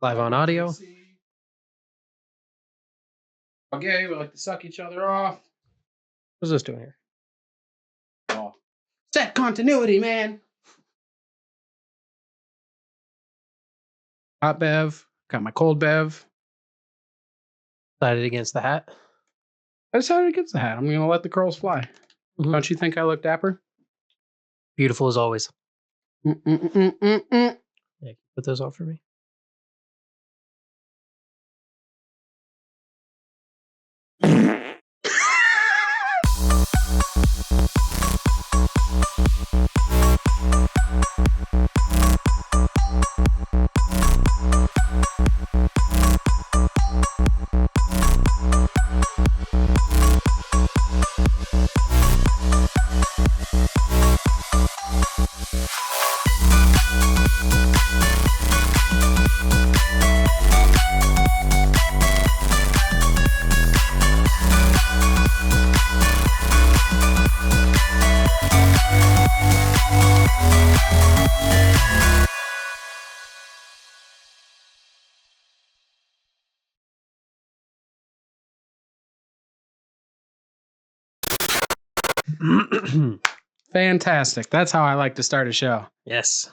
Live on audio. Okay, we like to suck each other off. What's this doing here? Oh. Set continuity, man. Hot bev. Got my cold bev. Decided against the hat. I decided against the hat. I'm going to let the curls fly. Mm-hmm. Don't you think I look dapper? Beautiful as always. Mm-mm-mm-mm-mm. Yeah, put those on for me. Fantastic. That's how I like to start a show. Yes.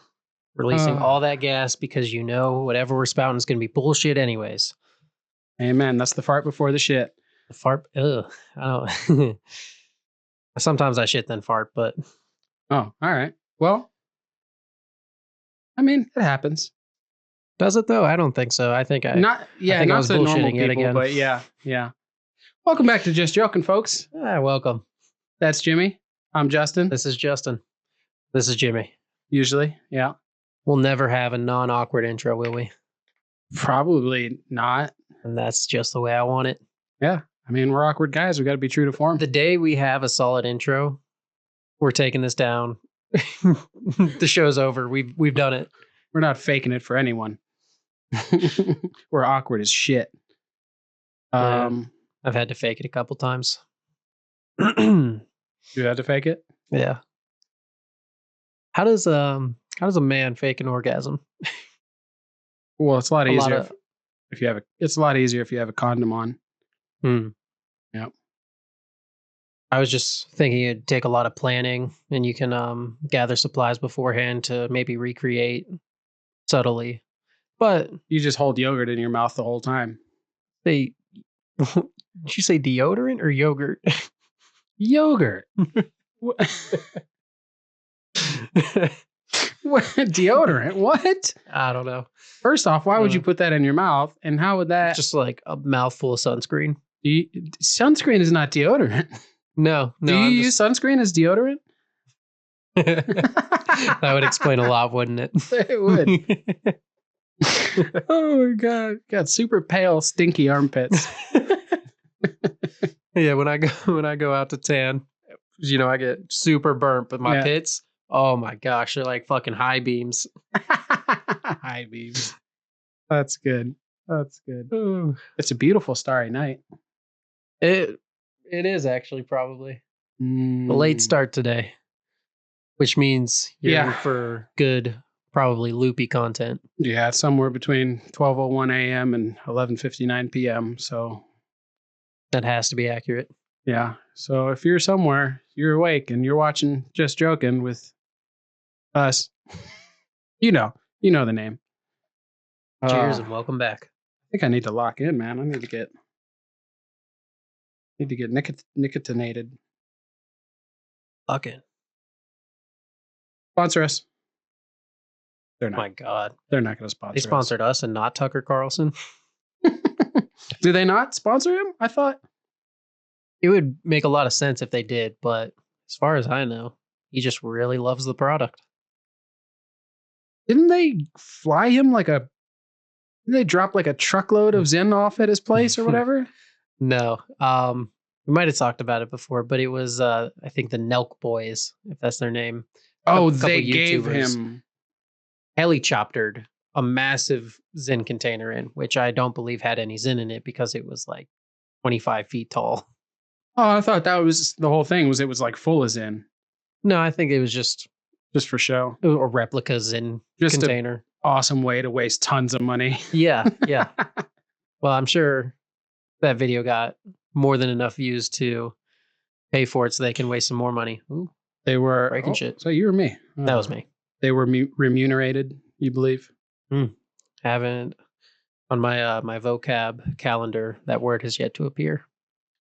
Releasing all that gas because you know whatever we're spouting is going to be bullshit anyways. Amen. That's the fart before the shit. The fart. Ugh. I don't. Sometimes I shit then fart, but. Oh, all right. Well, I mean, it happens. Does it though? I don't think so. I think I not to normal bullshitting people, but yeah. Welcome back to Just Joking, folks. Welcome. That's Jimmy. I'm Justin. This is Justin. This is Jimmy. Usually, yeah. We'll never have a non-awkward intro, will we? Probably not. And that's just the way I want it. Yeah. I mean, we're awkward guys. We got to be true to form. The day we have a solid intro, we're taking this down. The show's over. We've done it. We're not faking it for anyone. We're awkward as shit. I've had to fake it a couple times. You had to fake it? Yeah. How does a man fake an orgasm? Well, it's a lot easier if you have it's a lot easier if you have a condom on. Yep. I was just thinking it'd take a lot of planning, and you can gather supplies beforehand to maybe recreate subtly. But you just hold yogurt in your mouth the whole time. Did you say deodorant or yogurt? Yogurt. What? Deodorant? What? I don't know. First off, why would you put that in your mouth? And how would that... Just like a mouthful of sunscreen. Sunscreen is not deodorant. No. Do you use sunscreen as deodorant? That would explain a lot, wouldn't it? It would. Oh my God. Got super pale, stinky armpits. Yeah, when I go out to tan, I get super burnt, but my pits, oh my gosh, they're like fucking high beams. High beams. That's good. Ooh. It's a beautiful starry night. It is actually probably a late start today, which means you're in for good, probably loopy content. Yeah, it's somewhere between 12:01 a.m. and 11:59 p.m. So that has to be accurate. Yeah. So if you're somewhere, you're awake and you're watching Just Joking with us, you know the name. Cheers and welcome back. I think I need to lock in, man. I need to get nicotinated. Lock in. Sponsor us. They're not. My God. They're not going to sponsor us. They sponsored us and not Tucker Carlson. Do they not sponsor him? I thought it would make a lot of sense if they did, but as far as I know, he just really loves the product. Didn't they fly him didn't they drop like a truckload of Zen off at his place or whatever? No. We might have talked about it before, but it was I think the Nelk Boys, if that's their name. They gave him helicoptered a massive Zen container in, which I don't believe had any Zen in it because it was like 25 feet tall. Oh, I thought that was the whole thing. It was like full of Zen. No, I think it was just for show. A replica Zen container. awesome way to waste tons of money. Yeah. Well, I'm sure that video got more than enough views to pay for it so they can waste some more money. Ooh, They were breaking shit. So you or me? That was me. They were remunerated, you believe? Haven't on my my vocab calendar. That word has yet to appear.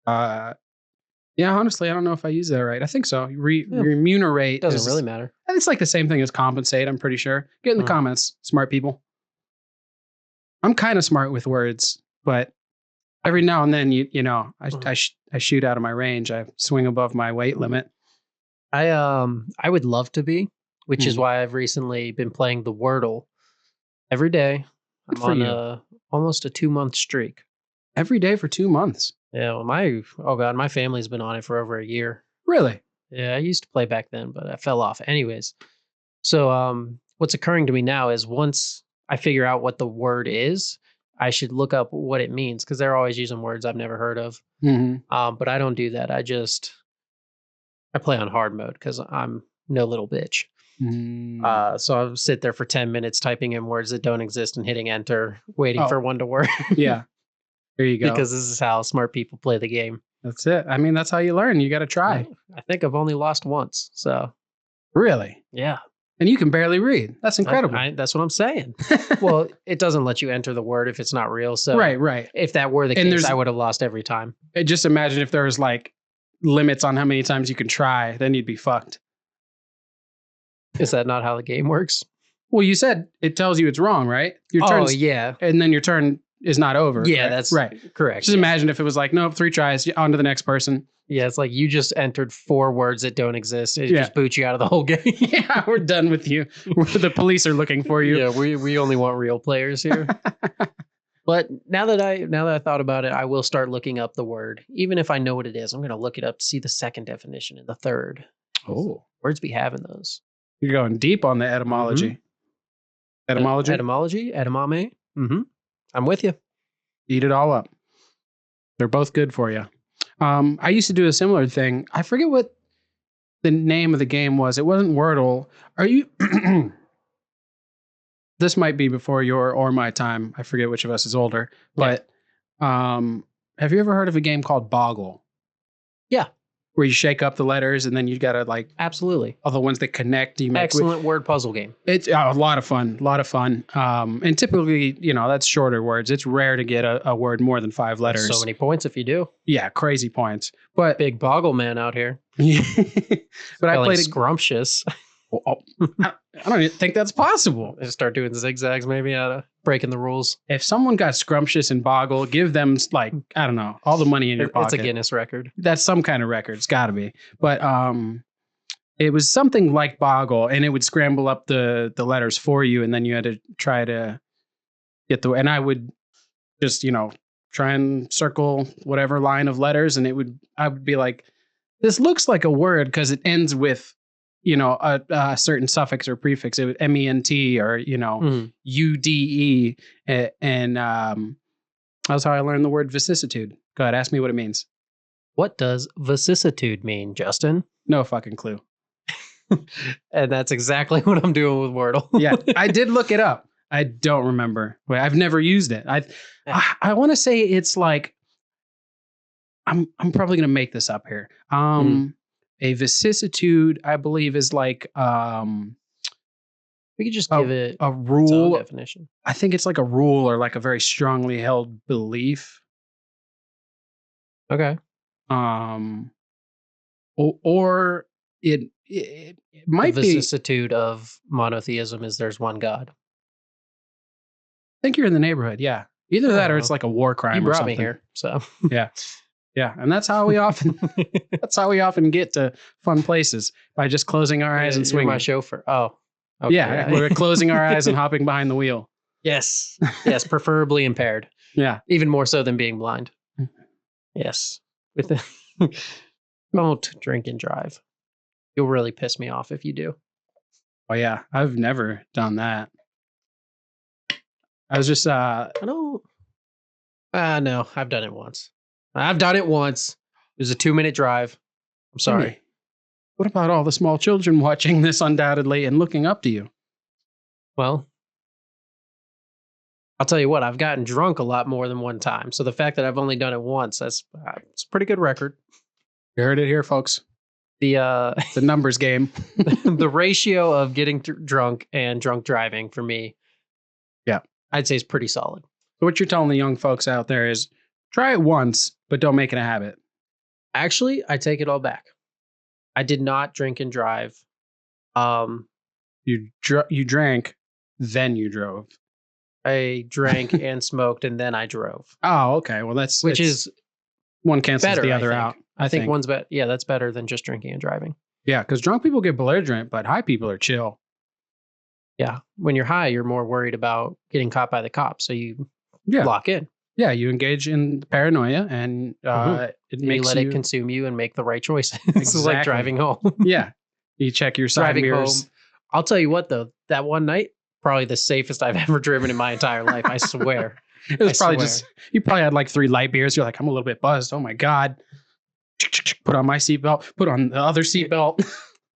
Yeah, honestly, I don't know if I use that right. I think so. Remunerate Doesn't really matter. It's like the same thing as compensate, I'm pretty sure. Get in the comments, smart people. I'm kind of smart with words, but every now and then, I shoot out of my range. I swing above my weight limit. I would love to be, which is why I've recently been playing the Wordle every day. I'm on almost a 2-month streak. Every day for 2 months. Yeah, well, my family's been on it for over a year. Really? Yeah, I used to play back then, but I fell off. Anyways, so what's occurring to me now is once I figure out what the word is, I should look up what it means because they're always using words I've never heard of. But I don't do that. I play on hard mode because I'm no little bitch. So I'll sit there for 10 minutes typing in words that don't exist and hitting enter, waiting for one to work. Yeah. There you go. Because this is how smart people play the game. That's it. I mean, that's how you learn. You got to try. I think I've only lost once. So really? Yeah. And you can barely read. That's incredible. That's what I'm saying. Well, it doesn't let you enter the word if it's not real. So right. If that were the case, I would have lost every time. Just imagine if there was like limits on how many times you can try, then you'd be fucked. Is that not how the game works? Well, you said it tells you it's wrong, right? Your turn. Yeah. And then your turn is not over. Yeah, right? that's right. Correct. Just imagine if it was like, nope, 3 tries, on to the next person. Yeah, it's like you just entered 4 words that don't exist. It just boots you out of the whole game. Yeah, we're done with you. The police are looking for you. Yeah, we only want real players here. But now that I thought about it, I will start looking up the word. Even if I know what it is, I'm going to look it up to see the second definition and the third. Oh. Words be having those. You're going deep on the etymology. Etymology? Etymology? Edamame? I'm with you. Eat it all up. They're both good for you. I used to do a similar thing. I forget what the name of the game was. It wasn't Wordle. Are you... This might be before your or my time. I forget which of us is older. But have you ever heard of a game called Boggle? Yeah. Where you shake up the letters and then you got to like... Absolutely. All the ones that connect. You make excellent word puzzle game. It's a lot of fun. And typically, that's shorter words. It's rare to get a word more than 5 letters. So many points if you do. Yeah, crazy points. But big Boggle man out here. But I played scrumptious. I don't even think that's possible. Just start doing zigzags maybe out of breaking the rules. If someone got scrumptious and Boggle, give them like, I don't know, all the money in your pocket. It's a Guinness record. That's some kind of record. It's got to be. But it was something like Boggle, and it would scramble up the letters for you, and then you had to try to get and I would just, try and circle whatever line of letters, and I would be like, this looks like a word because it ends with a certain suffix or prefix. It was ment or ude, and that's how I learned the word vicissitude. Go ahead, ask me what it means. What does vicissitude mean, Justin? No fucking clue. And that's exactly what I'm doing with Wordle. Yeah, I did look it up. I don't remember. I've never used it. I want to say it's like I'm probably gonna make this up here. A vicissitude, I believe, is like we could just give it a rule definition. I think it's like a rule or like a very strongly held belief. Okay. Or it might the vicissitude of monotheism is there's one God. I think you're in the neighborhood. Yeah. Either that or it's like a war crime. You brought or something. Me here, so yeah. Yeah, and that's how we often get to fun places by just closing our eyes and swinging. You're my chauffeur. Oh, okay. Yeah, we're closing our eyes and hopping behind the wheel. Yes, preferably impaired. Yeah, even more so than being blind. Yes, don't drink and drive. You'll really piss me off if you do. Oh yeah, I've never done that. I was just I don't. No, I've done it once. It was a 2-minute drive. I'm sorry. What about all the small children watching this undoubtedly and looking up to you? Well, I'll tell you what, I've gotten drunk a lot more than one time. So the fact that I've only done it once, it's a pretty good record. You heard it here, folks. The The numbers game. the ratio of getting drunk and drunk driving for me, Yeah. I'd say is pretty solid. So what you're telling the young folks out there is try it once, but don't make it a habit. Actually, I take it all back. I did not drink and drive. You drank, then you drove. I drank and smoked, and then I drove. Oh, okay. Well, which is one cancels better, the other out. I think one's better. Yeah, that's better than just drinking and driving. Yeah, because drunk people get belligerent, but high people are chill. Yeah, when you're high, you're more worried about getting caught by the cops, so you lock in. Yeah, you engage in paranoia, and it makes you let it consume you and make the right choices. It's Exactly. like driving home. Yeah, you check your side Driving mirrors. home. I'll tell you what, though, that one night, probably the safest I've ever driven in my entire life. I swear. It was probably you probably had like 3 light beers. You're like, I'm a little bit buzzed. Oh my God. Put on my seatbelt, put on the other seatbelt.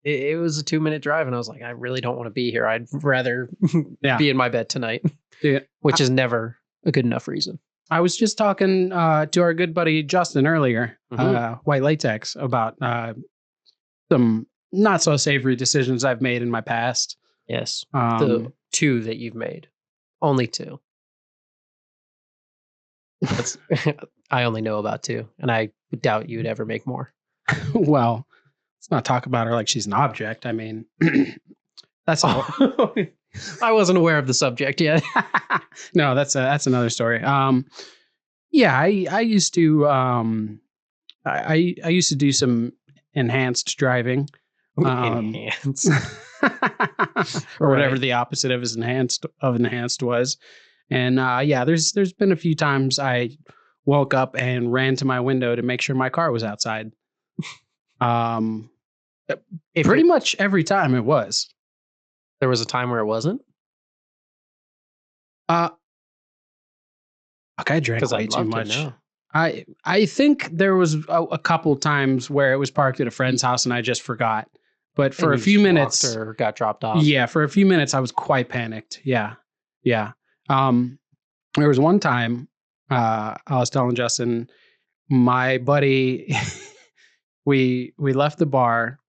It was a 2-minute drive, and I was like, I really don't want to be here. I'd rather be in my bed tonight, which is never a good enough reason. I was just talking to our good buddy Justin earlier, White Latex, about some not so savory decisions I've made in my past. Yes. The 2 that you've made. Only 2. I only know about 2, and I doubt you'd ever make more. Well, let's not talk about her like she's an object. I mean, that's all. I wasn't aware of the subject yet. No, that's another story. Yeah, I used to I used to do some enhanced driving. Enhanced. Or whatever the opposite of enhanced was. And yeah, there's been a few times I woke up and ran to my window to make sure my car was outside. Pretty much every time it was. There was a time where it wasn't? I drank way too much. Know. I think there was a couple times where it was parked at a friend's house and I just forgot. But for a few minutes, or got dropped off. Yeah, for a few minutes I was quite panicked. Yeah. There was one time I was telling Justin, my buddy, we left the bar,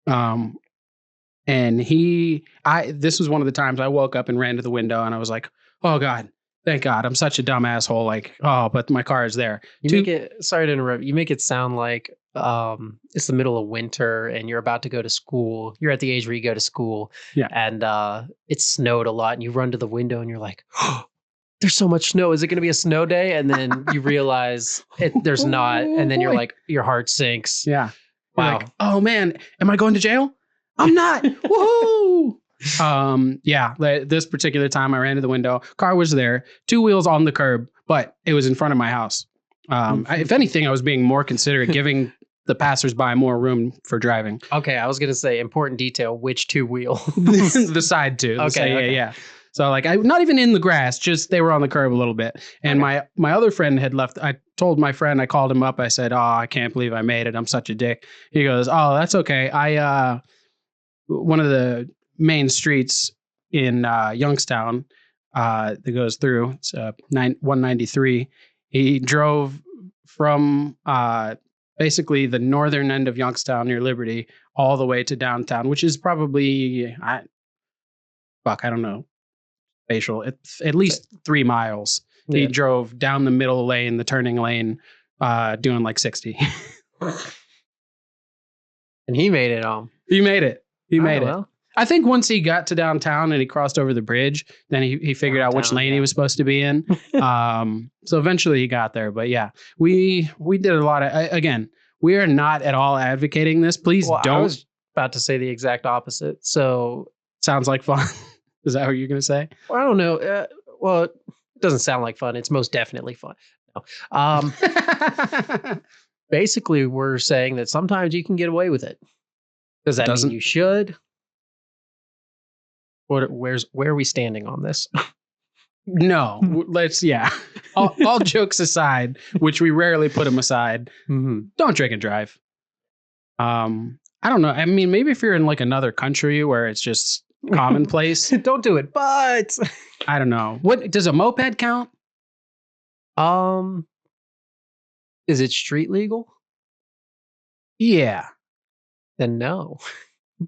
and this was one of the times I woke up and ran to the window and I was like, oh God, thank God, I'm such a dumb asshole. Like, oh, but my car is there. Sorry to interrupt. You make it sound like it's the middle of winter and you're about to go to school. You're at the age where you go to school. Yeah. And it snowed a lot and you run to the window and you're like, oh, there's so much snow. Is it going to be a snow day? And then you realize there's not. And then you're like, your heart sinks. Yeah. Wow. Like, oh man, am I going to jail? I'm not. Woohoo! Yeah, this particular time I ran to the window, car was there, 2 wheels on the curb, but it was in front of my house. If anything, I was being more considerate, giving the passersby more room for driving. Okay, I was going to say important detail, which 2 wheels? The side 2. Okay. Yeah. So like, I not even in the grass, just they were on the curb a little bit. And my other friend had left. I told my friend, I called him up. I said, oh, I can't believe I made it. I'm such a dick. He goes, oh, that's okay. One of the main streets in Youngstown that goes through, it's 193. He drove from basically the northern end of Youngstown near Liberty all the way to downtown, which is probably, I don't know, spatial, at least 3 miles. Yeah. He drove down the middle lane, the turning lane, doing like 60. And he made it home. He made it. Well. I think once he got to downtown and he crossed over the bridge, then he figured out which lane he was supposed to be in. So eventually he got there. But yeah, we did a lot of, again, we are not at all advocating this. Please don't. I was about to say the exact opposite. So sounds like fun. Is that what you're going to say? Well, I don't know. Well, it doesn't sound like fun. It's most definitely fun. No. Basically, we're saying that sometimes you can get away with it. Does that mean you should? Where are we standing on this? No, all jokes aside, which we rarely put them aside. Mm-hmm. Don't drink and drive. I don't know. I mean, maybe if you're in like another country where it's just commonplace. Don't do it. But I don't know. What does a moped count? um, is it street legal? Yeah. Then no.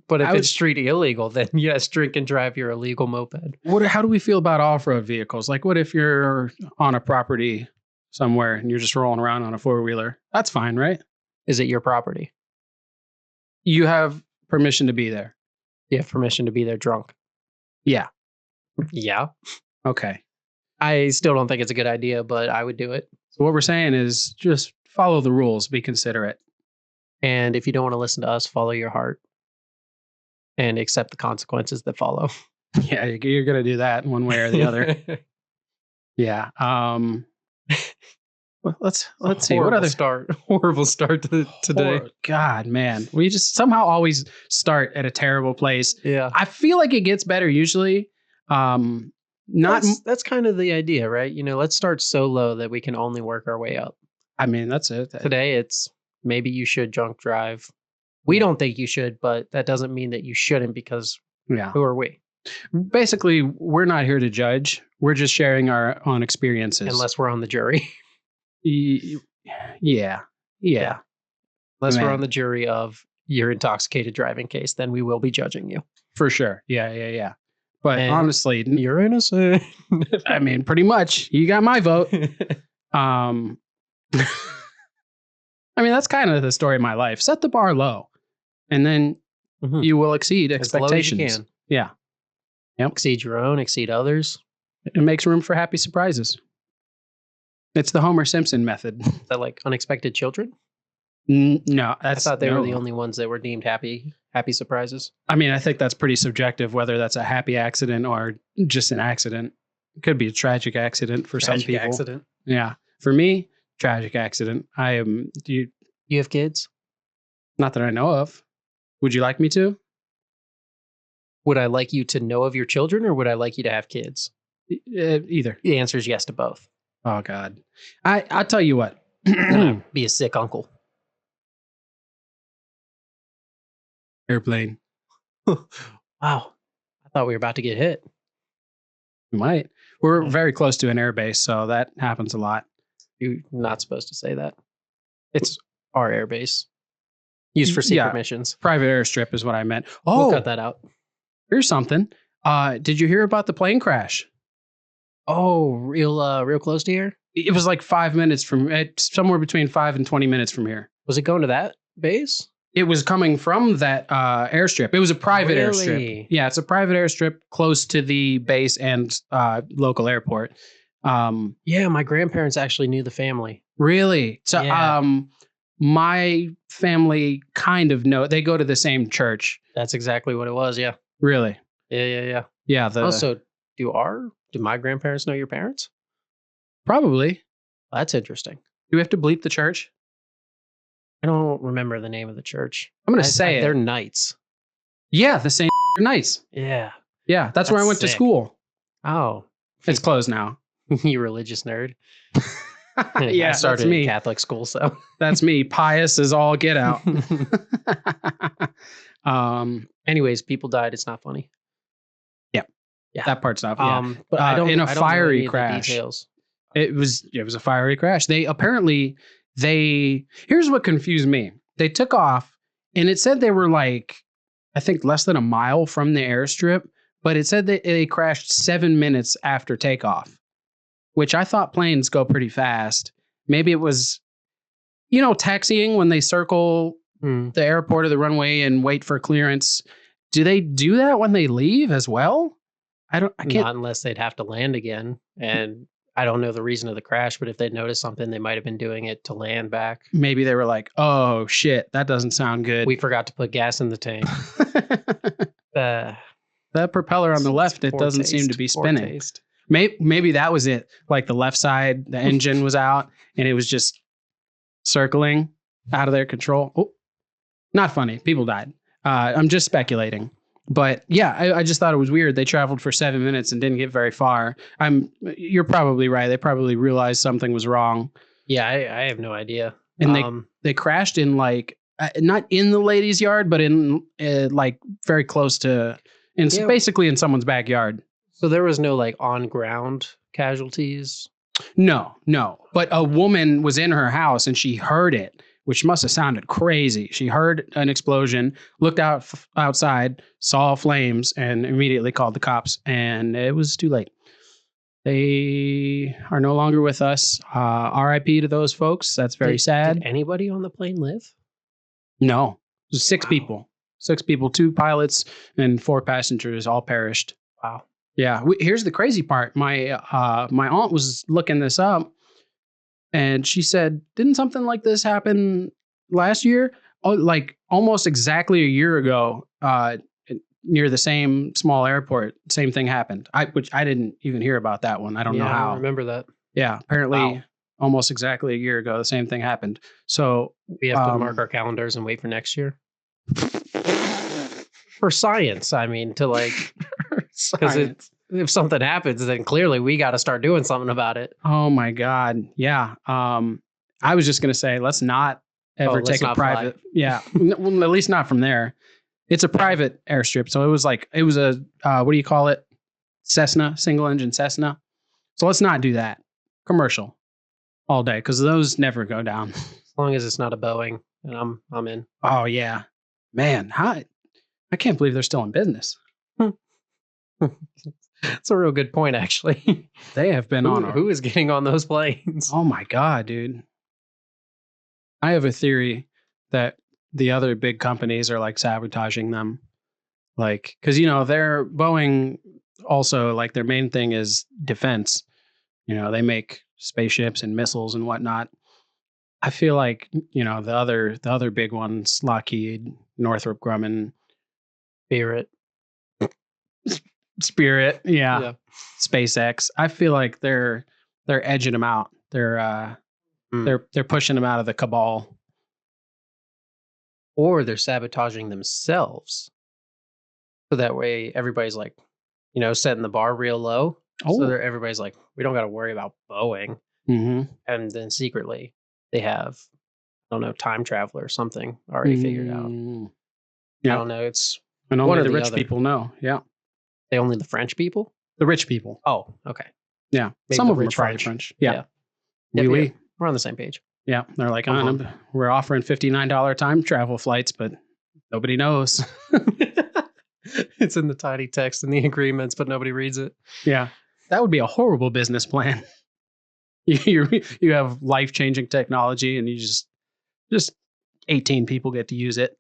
But if I would- it's street illegal, then yes, drink and drive your illegal moped. How do we feel about off-road vehicles? Like, what if you're on a property somewhere and you're just rolling around on a four-wheeler? That's fine, right? Is it your property? You have permission to be there. You have permission to be there drunk. Yeah. Yeah. Okay. I still don't think it's a good idea, but I would do it. So what we're saying is just follow the rules, be considerate. And if you don't want to listen to us, follow your heart and accept the consequences that follow. Yeah, you're going to do that one way or the other. Yeah. Well, let's see what other horrible start to today. God, man, we just somehow always start at a terrible place. Yeah. I feel like it gets better usually. That's kind of the idea, right? You know, let's start so low that we can only work our way up. I mean, that's it. Today it's maybe you should drunk drive. We don't think you should, but that doesn't mean that you shouldn't, because Yeah. who are we? Basically, we're not here to judge. We're just sharing our own experiences. Unless we're on the jury. Yeah. Unless we're Man. on the jury of your intoxicated driving case, then we will be judging you. For sure. Yeah. But And honestly, you're innocent. I mean, pretty much, you got my vote. I mean, that's kind of the story of my life. Set the bar low, and then Mhm. you will exceed As low as you expectations. can. Yeah. Yep. Exceed your own, exceed others. It makes room for happy surprises. It's the Homer Simpson method. Is that like unexpected children? No, I that's thought they no. were the only ones that were deemed happy surprises. I mean, I think that's pretty subjective, whether that's a happy accident or just an accident. It could be a tragic accident for some people. Accident. Yeah. For me, tragic accident. I am. You have kids? Not that I know of. Would you like me to? Would I like you to know of your children, or would I like you to have kids? Either. The answer is yes to both. Oh God. I'll tell you what. Be a sick uncle. Airplane. Wow. I thought we were about to get hit. Might. We're very close to an airbase, so that happens a lot. You're not supposed to say that. It's our airbase. Used for secret Yeah. missions. Private airstrip is what I meant. We'll Oh, cut that out. here's something. Did you hear about the plane crash? Oh, real close to here? It was like 5 minutes from somewhere between 5 and 20 minutes from here. Was it going to that base? It was coming from that airstrip. It was a private airstrip. Really? Yeah, it's a private airstrip close to the base and local airport. Yeah, my grandparents actually knew the family. Really? So Yeah. my family kind of know. They go to the same church. That's exactly what it was. Yeah. Really? Yeah. Yeah. Also, do my grandparents know your parents? Probably. That's interesting. Do we have to bleep the church? I don't remember the name of the church. I'm going to say They're it. knights. Yeah, the same nights. Yeah. Yeah, that's where I That's went to sick. school. Oh, It's closed now. you religious nerd. I Yeah, started that's me. in Catholic school, so. That's me. Pious as all get out. Anyways, people died. It's not funny. Yeah. That part's not. Yeah. But I don't in a I don't know fiery any of the crash. details. It was a fiery crash. They apparently here's what confused me. They took off and it said they were like, I think less than a mile from the airstrip, but it said that they crashed 7 minutes after takeoff, which I thought planes go pretty fast. Maybe it was, taxiing when they circle the airport or the runway and wait for clearance. Do they do that when they leave as well? I can't. Not unless they'd have to land again. And I don't know the reason of the crash, but if they'd noticed something, they might have been doing it to land back. Maybe they were like, oh shit, that doesn't sound good. We forgot to put gas in the tank. That propeller on the left, it Poor doesn't seem to taste, be poor spinning. taste. Maybe that was it. Like the left side, the engine was out and it was just circling out of their control. Oh, not funny. People died. I'm just speculating. But yeah, I just thought it was weird. They traveled for 7 minutes and didn't get very far. You're probably right. They probably realized something was wrong. Yeah, I have no idea. And they crashed in like, not in the ladies' yard, but in like very close to Yeah. basically in someone's backyard. So there was no like on ground casualties. No. But a woman was in her house and she heard it, which must have sounded crazy. She heard an explosion, looked outside, saw flames, and immediately called the cops. And it was too late. They are no longer with us. RIP to those folks. That's very sad. Did anybody on the plane live? No, it was 6 Wow. people. 6 people, 2 pilots and 4 passengers all perished. Wow. Yeah. Here's the crazy part. My aunt was looking this up, and she said, "Didn't something like this happen last year? Oh, like almost exactly a year ago, near the same small airport. Same thing happened. Which I didn't even hear about that one. I don't know I how. don't remember that. Yeah, apparently." Wow. Almost exactly a year ago, the same thing happened. So We have to mark our calendars and wait for next year. For science, I mean, to like, because if something happens, then clearly we got to start doing something about it. Oh my God. Yeah. I was just going to say, let's not ever take a private. Fly. Yeah. Well, at least not from there. It's a private airstrip. So it was a, what do you call it? Cessna, single engine Cessna. So let's not do that. Commercial all day, because those never go down. As long as it's not a Boeing, and I'm in. Oh yeah, man. I can't believe they're still in business. That's a real good point, actually. They have been Who is getting on those planes? Oh my God, dude. I have a theory that the other big companies are like sabotaging them. Like, because, they're Boeing also, like, their main thing is defense. They make spaceships and missiles and whatnot. I feel like, the other big ones, Lockheed, Northrop Grumman, Spirit, yeah. SpaceX. I feel like they're edging them out. They're pushing them out of the cabal. Or they're sabotaging themselves. So that way everybody's like, setting the bar real low. Oh. So everybody's like, we don't got to worry about Boeing. Mm-hmm. And then secretly they have, I don't know, time travel or something already figured out. Yeah. I don't know. And only the rich people know. Yeah. They only the French people? The rich people. Oh, okay. Yeah. Maybe some the of them are rich probably French. French. Yeah. We're on the same page. Yeah. They're like, Uh-huh. we're offering $59 time travel flights, but nobody knows. It's in the tiny text in the agreements, but nobody reads it. Yeah. That would be a horrible business plan. You have life-changing technology and you just 18 people get to use it.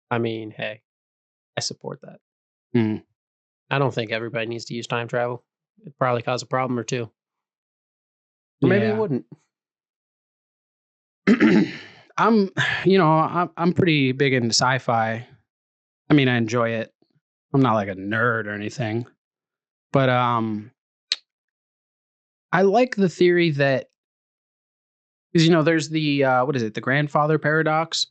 I mean, hey, I support that. Mm. I don't think everybody needs to use time travel. It'd probably cause a problem or two. Or maybe it wouldn't. I'm pretty big into sci-fi. I mean, I enjoy it. I'm not like a nerd or anything. But I like the theory that, because there's the what is it, the grandfather paradox.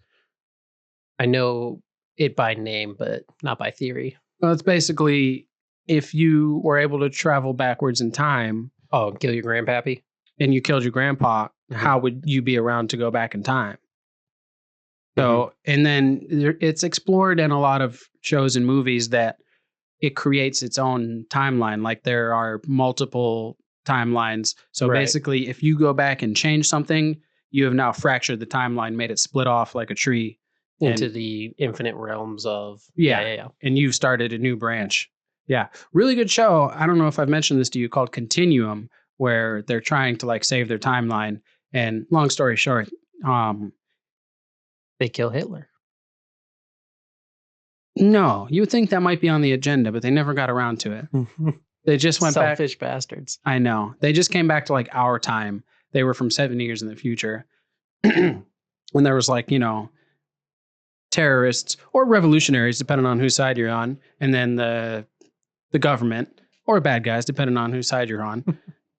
I know it by name, but not by theory. Well, it's basically if you were able to travel backwards in time. Oh, and kill your grandpappy? And you killed your grandpa, how would you be around to go back in time? So, and then it's explored in a lot of shows and movies that it creates its own timeline. Like there are multiple timelines. So basically, if you go back and change something, you have now fractured the timeline, made it split off like a tree. Into the infinite realms of... Yeah. And you've started a new branch. Yeah. Really good show. I don't know if I've mentioned this to you, called Continuum, where they're trying to like save their timeline. And long story short, they kill Hitler. No, you would think that might be on the agenda, but they never got around to it. They just went back. Selfish bastards. I know. They just came back to like our time. They were from 70 years in the future. When there was like, terrorists or revolutionaries, depending on whose side you're on. And then the government or bad guys, depending on whose side you're on.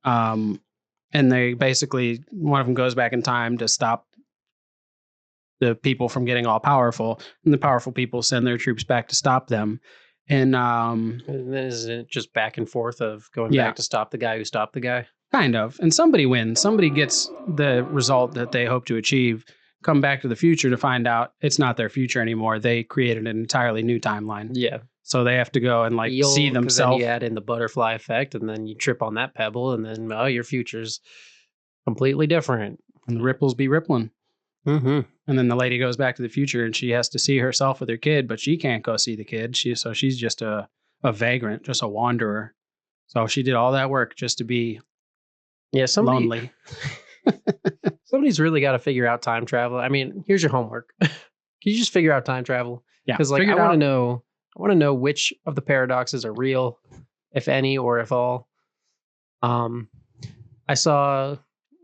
And they basically, one of them goes back in time to stop the people from getting all powerful, and the powerful people send their troops back to stop them. And then isn't it just back and forth of going back to stop the guy who stopped the guy? Kind of. And somebody wins. Somebody gets the result that they hope to achieve. Come back to the future to find out it's not their future anymore. They created an entirely new timeline. Yeah. So they have to go and like see Because then themselves. you add in the butterfly effect, and then you trip on that pebble, and then your future's completely different. And the ripples be rippling. Mm-hmm. And then the lady goes back to the future and she has to see herself with her kid, but she can't go see the kid. She's just a vagrant, just a wanderer. So she did all that work just to be lonely. Somebody's really got to figure out time travel. I mean, here's your homework. Can you just figure out time travel? Yeah. Because like I want to know which of the paradoxes are real, if any, or if all. I saw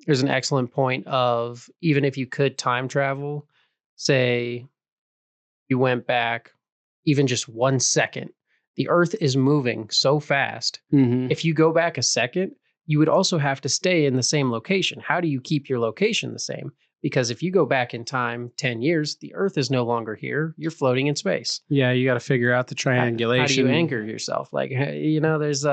there's an excellent point of even if you could time travel, say you went back even just 1 second, the earth is moving so fast. Mm-hmm. If you go back a second, you would also have to stay in the same location. How do you keep your location the same? Because if you go back in time 10 years, the earth is no longer here. You're floating in space. Yeah, you got to figure out the triangulation. How do you anchor yourself? Like, there's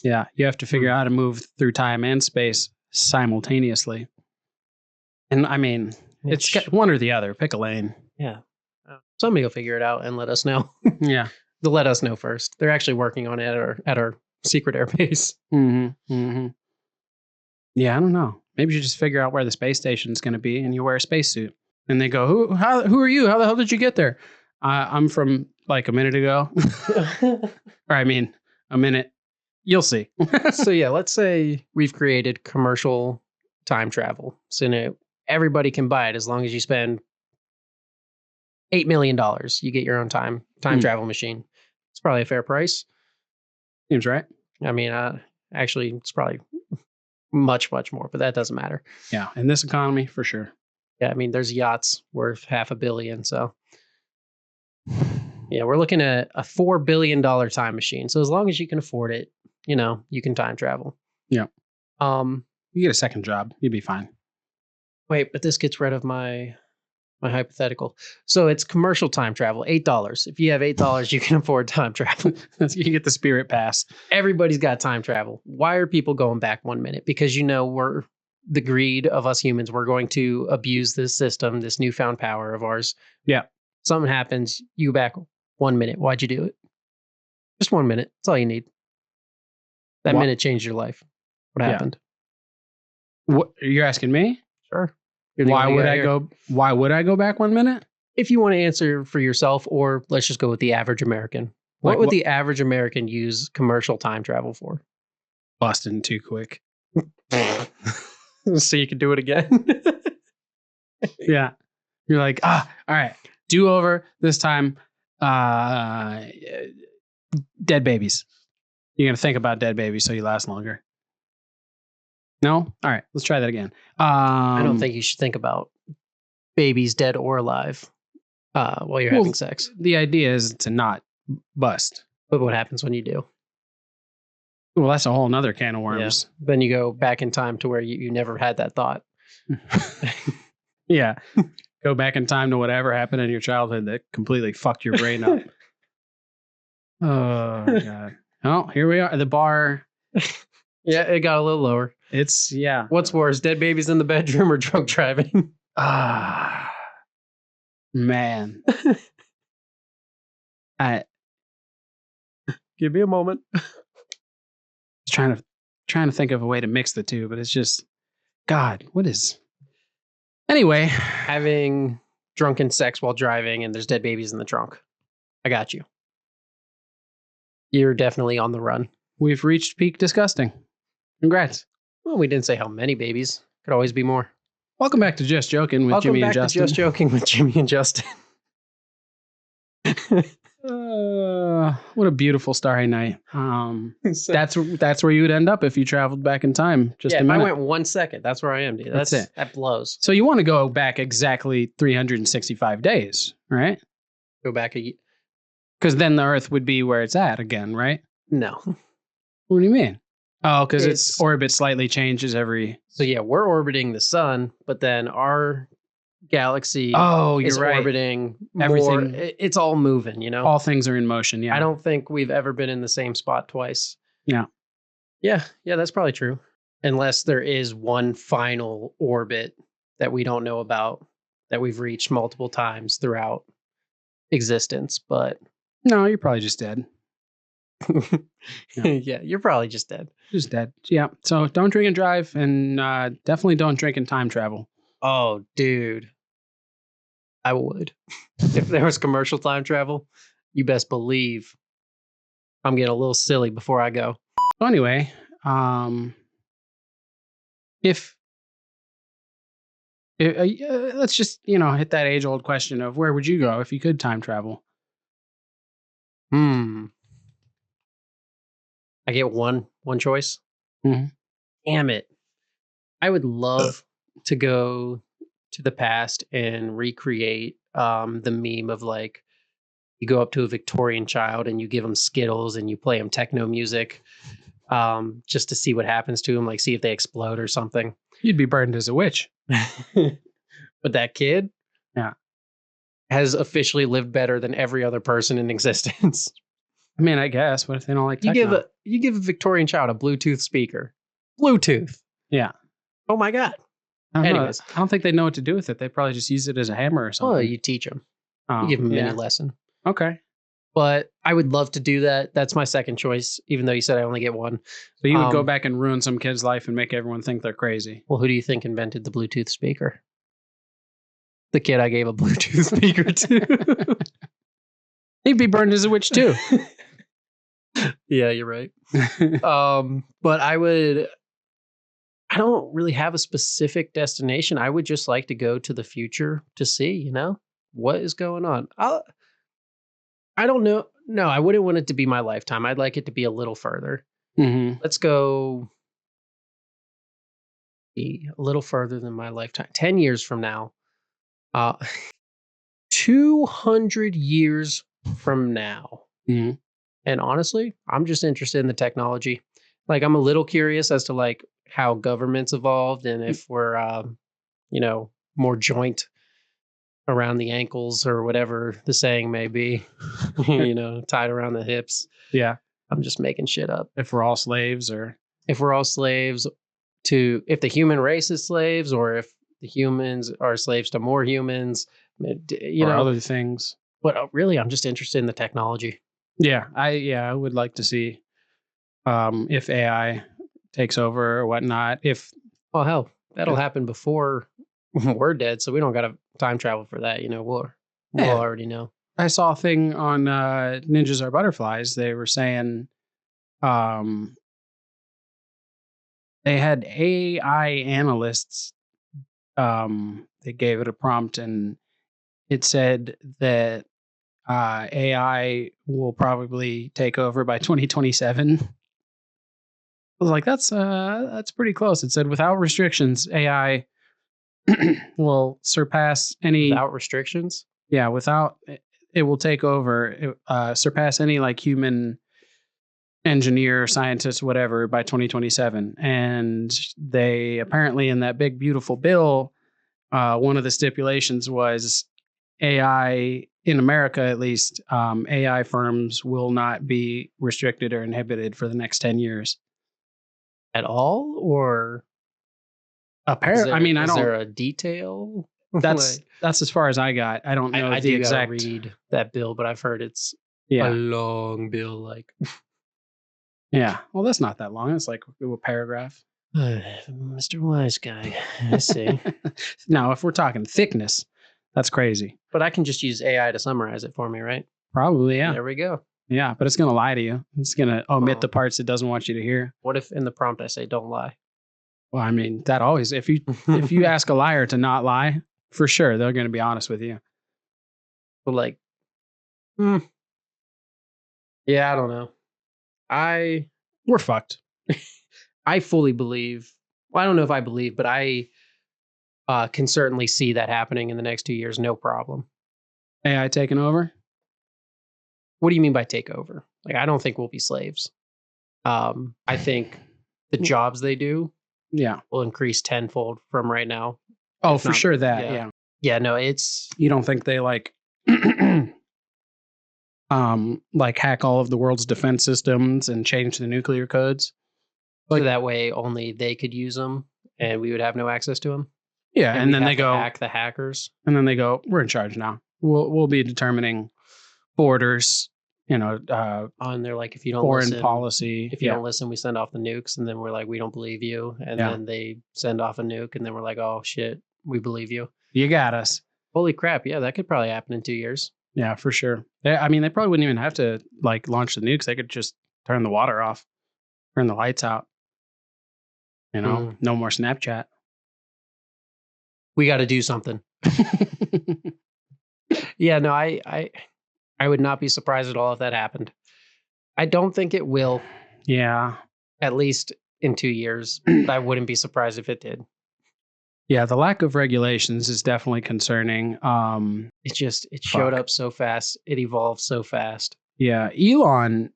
Yeah, you have to figure out how to move through time and space simultaneously. And I mean, it's one or the other. Pick a lane. Yeah. Somebody will figure it out and let us know. Yeah. They'll let us know first. They're actually working on it at our secret airbase. Mm-hmm. Mm-hmm. Yeah, I don't know. Maybe you just figure out where the space station's going to be and you wear a spacesuit. And they go, who are you? How the hell did you get there? I'm from like a minute ago. Or I mean, a minute. You'll see. So yeah, let's say we've created commercial time travel. So everybody can buy it as long as you spend $8 million. You get your own time travel machine. It's probably a fair price. Seems right. I mean, actually, it's probably much, much more, but that doesn't matter. Yeah, in this economy, for sure. Yeah, I mean, there's yachts worth $500 million. So yeah, we're looking at a $4 billion time machine. So as long as you can afford it, you can time travel. Yeah. You get a second job, you'd be fine. Wait, but this gets rid of my hypothetical. So it's commercial time travel, $8. If you have $8, you can afford time travel. You get the spirit pass. Everybody's got time travel. Why are people going back 1 minute? Because we're the greed of us humans. We're going to abuse this system, this newfound power of ours. Yeah. Something happens, you go back 1 minute. Why'd you do it? Just 1 minute. That's all you need. That minute changed your life. What happened? What you're asking me? Sure. Why would I go back 1 minute? If you want to answer for yourself, or let's just go with the average American. What would the average American use commercial time travel for? Busting too quick. So you can do it again? Yeah. You're like, all right, do over this time. Dead babies. You're going to think about dead babies so you last longer. No? All right, let's try that again. I don't think you should think about babies dead or alive while you're having sex. The idea is to not bust. But what happens when you do? Well, that's a whole nother can of worms. Yeah. Then you go back in time to where you never had that thought. Yeah. Go back in time to whatever happened in your childhood that completely fucked your brain up. Oh, God. Oh, here we are. The bar. Yeah, it got a little lower. Yeah. What's worse, dead babies in the bedroom or drunk driving? Man. Give me a moment. Trying to think of a way to mix the two, but it's just, God, what is... Anyway. Having drunken sex while driving and there's dead babies in the trunk. I got you. You're definitely on the run. We've reached peak disgusting. Congrats. Well, we didn't say how many babies. Could always be more. Welcome back to Just Joking with Jimmy and Justin. Just Joking with Jimmy and Justin. What a beautiful starry night. That's where you would end up if you traveled back in time. Just a minute. If I went 1 second, that's where I am, dude. That's it. That blows. So you want to go back exactly 365 days, right? Go back because then the Earth would be where it's at again, right? No. What do you mean? Oh, because its orbit slightly changes every... So yeah, we're orbiting the sun, but then our galaxy is orbiting everything. It's all moving, All things are in motion, yeah. I don't think we've ever been in the same spot twice. Yeah. Yeah, that's probably true. Unless there is one final orbit that we don't know about that we've reached multiple times throughout existence, but No, you're probably just dead. Yeah, you're probably just dead. Just dead. Yeah. So don't drink and drive, and definitely don't drink and time travel. Oh, dude, I would. If there was commercial time travel, you best believe I'm getting a little silly before I go. So anyway, if let's just hit that age old question of where would you go if you could time travel? Hmm. I get one choice. Mhm. Damn it. I would love to go to the past and recreate the meme of like you go up to a Victorian child and you give them Skittles and you play them techno music just to see what happens to them, like see if they explode or something. You'd be burned as a witch. But that kid Yeah. has officially lived better than every other person in existence. I mean, I guess. What if they don't like You techno? give a Victorian child a Bluetooth speaker. Bluetooth. Yeah. Oh my god. I don't know. Anyways, I don't think they know what to do with it. They probably just use it as a hammer or something. well, you teach them. Oh, You give them a mini yeah. lesson. Okay. But I would love to do that. That's my second choice, even though you said I only get one. So you would go back and ruin some kid's life and make everyone think they're crazy. Well, who do you think invented the Bluetooth speaker? The kid I gave a Bluetooth speaker to. He'd be burned as a witch too. Yeah, you're right. But I don't really have a specific destination. I would just like to go to the future to see, what is going on. I don't know. No, I wouldn't want it to be my lifetime. I'd like it to be a little further. Mm-hmm. Let's go a little further than my lifetime. 10 years from now. 200 years from now. Mm-hmm. And honestly, I'm just interested in the technology. Like I'm a little curious as to like how governments evolved and if we're more joint around the ankles or whatever the saying may be, tied around the hips. Yeah. I'm just making shit up. If we're all slaves or If we're all slaves if the human race is slaves or if the humans are slaves to more humans, or other things. But really, I'm just interested in the technology. Yeah. I would like to see if AI takes over or whatnot. Oh, hell, that'll happen before we're dead. So we don't got to time travel for that. We'll already know. I saw a thing on Ninjas Are Butterflies. They were saying they had AI analysts. They gave it a prompt and it said that AI will probably take over by 2027. I was like, that's pretty close. It said without restrictions, AI will surpass any Without restrictions. Yeah, without it will take over, surpass any like human engineer, scientist, whatever by 2027. And they apparently in that big beautiful bill, one of the stipulations was AI in America, at least, AI firms will not be restricted or inhibited for the next 10 years. At all? Or Apparently, I mean, I is don't. there a detail? That's as far as I got. I don't know I the do exact. gotta read that bill, but I've heard it's Yeah, a long bill. Like, yeah. Well, that's not that long. It's like a paragraph. Mr. Wise Guy, I see. Now, if we're talking thickness, that's crazy. But I can just use AI to summarize it for me, right? Probably, yeah. There we go. Yeah, but it's going to lie to you. It's going to omit Oh. the parts it doesn't want you to hear. What if in the prompt I say don't lie? Well, I mean, that always, if you ask a liar to not lie, for sure, they're going to be honest with you. But like, yeah, I don't know. We're fucked. I fully believe. Well, I don't know if I believe, but I can certainly see that happening in the next 2 years, no problem. AI taking over? What do you mean by take over? Like, I don't think we'll be slaves. I think the jobs they do will increase tenfold from right now. Oh, for sure that, yeah. Yeah, no, it's... You don't think they like hack all of the world's defense systems and change the nuclear codes? So that way only they could use them and we would have no access to them? Yeah, and then they go... hack the hackers? And then they go, we're in charge now. We'll be determining borders, And they're like, if you don't foreign listen, policy. if you don't listen, we send off the nukes. And then we're like, we don't believe you. And Yeah. then they send off a nuke, and then we're like, oh shit, we believe you. You got us. Holy crap! Yeah, that could probably happen in 2 years. Yeah, for sure. I mean, they probably wouldn't even have to like launch the nukes. They could just turn the water off, turn the lights out. No more Snapchat. We got to do something. Yeah, no, I would not be surprised at all if that happened. I don't think it will. Yeah. At least in 2 years. But I wouldn't be surprised if it did. Yeah, the lack of regulations is definitely concerning. It showed up so fast. It evolved so fast. Yeah, Elon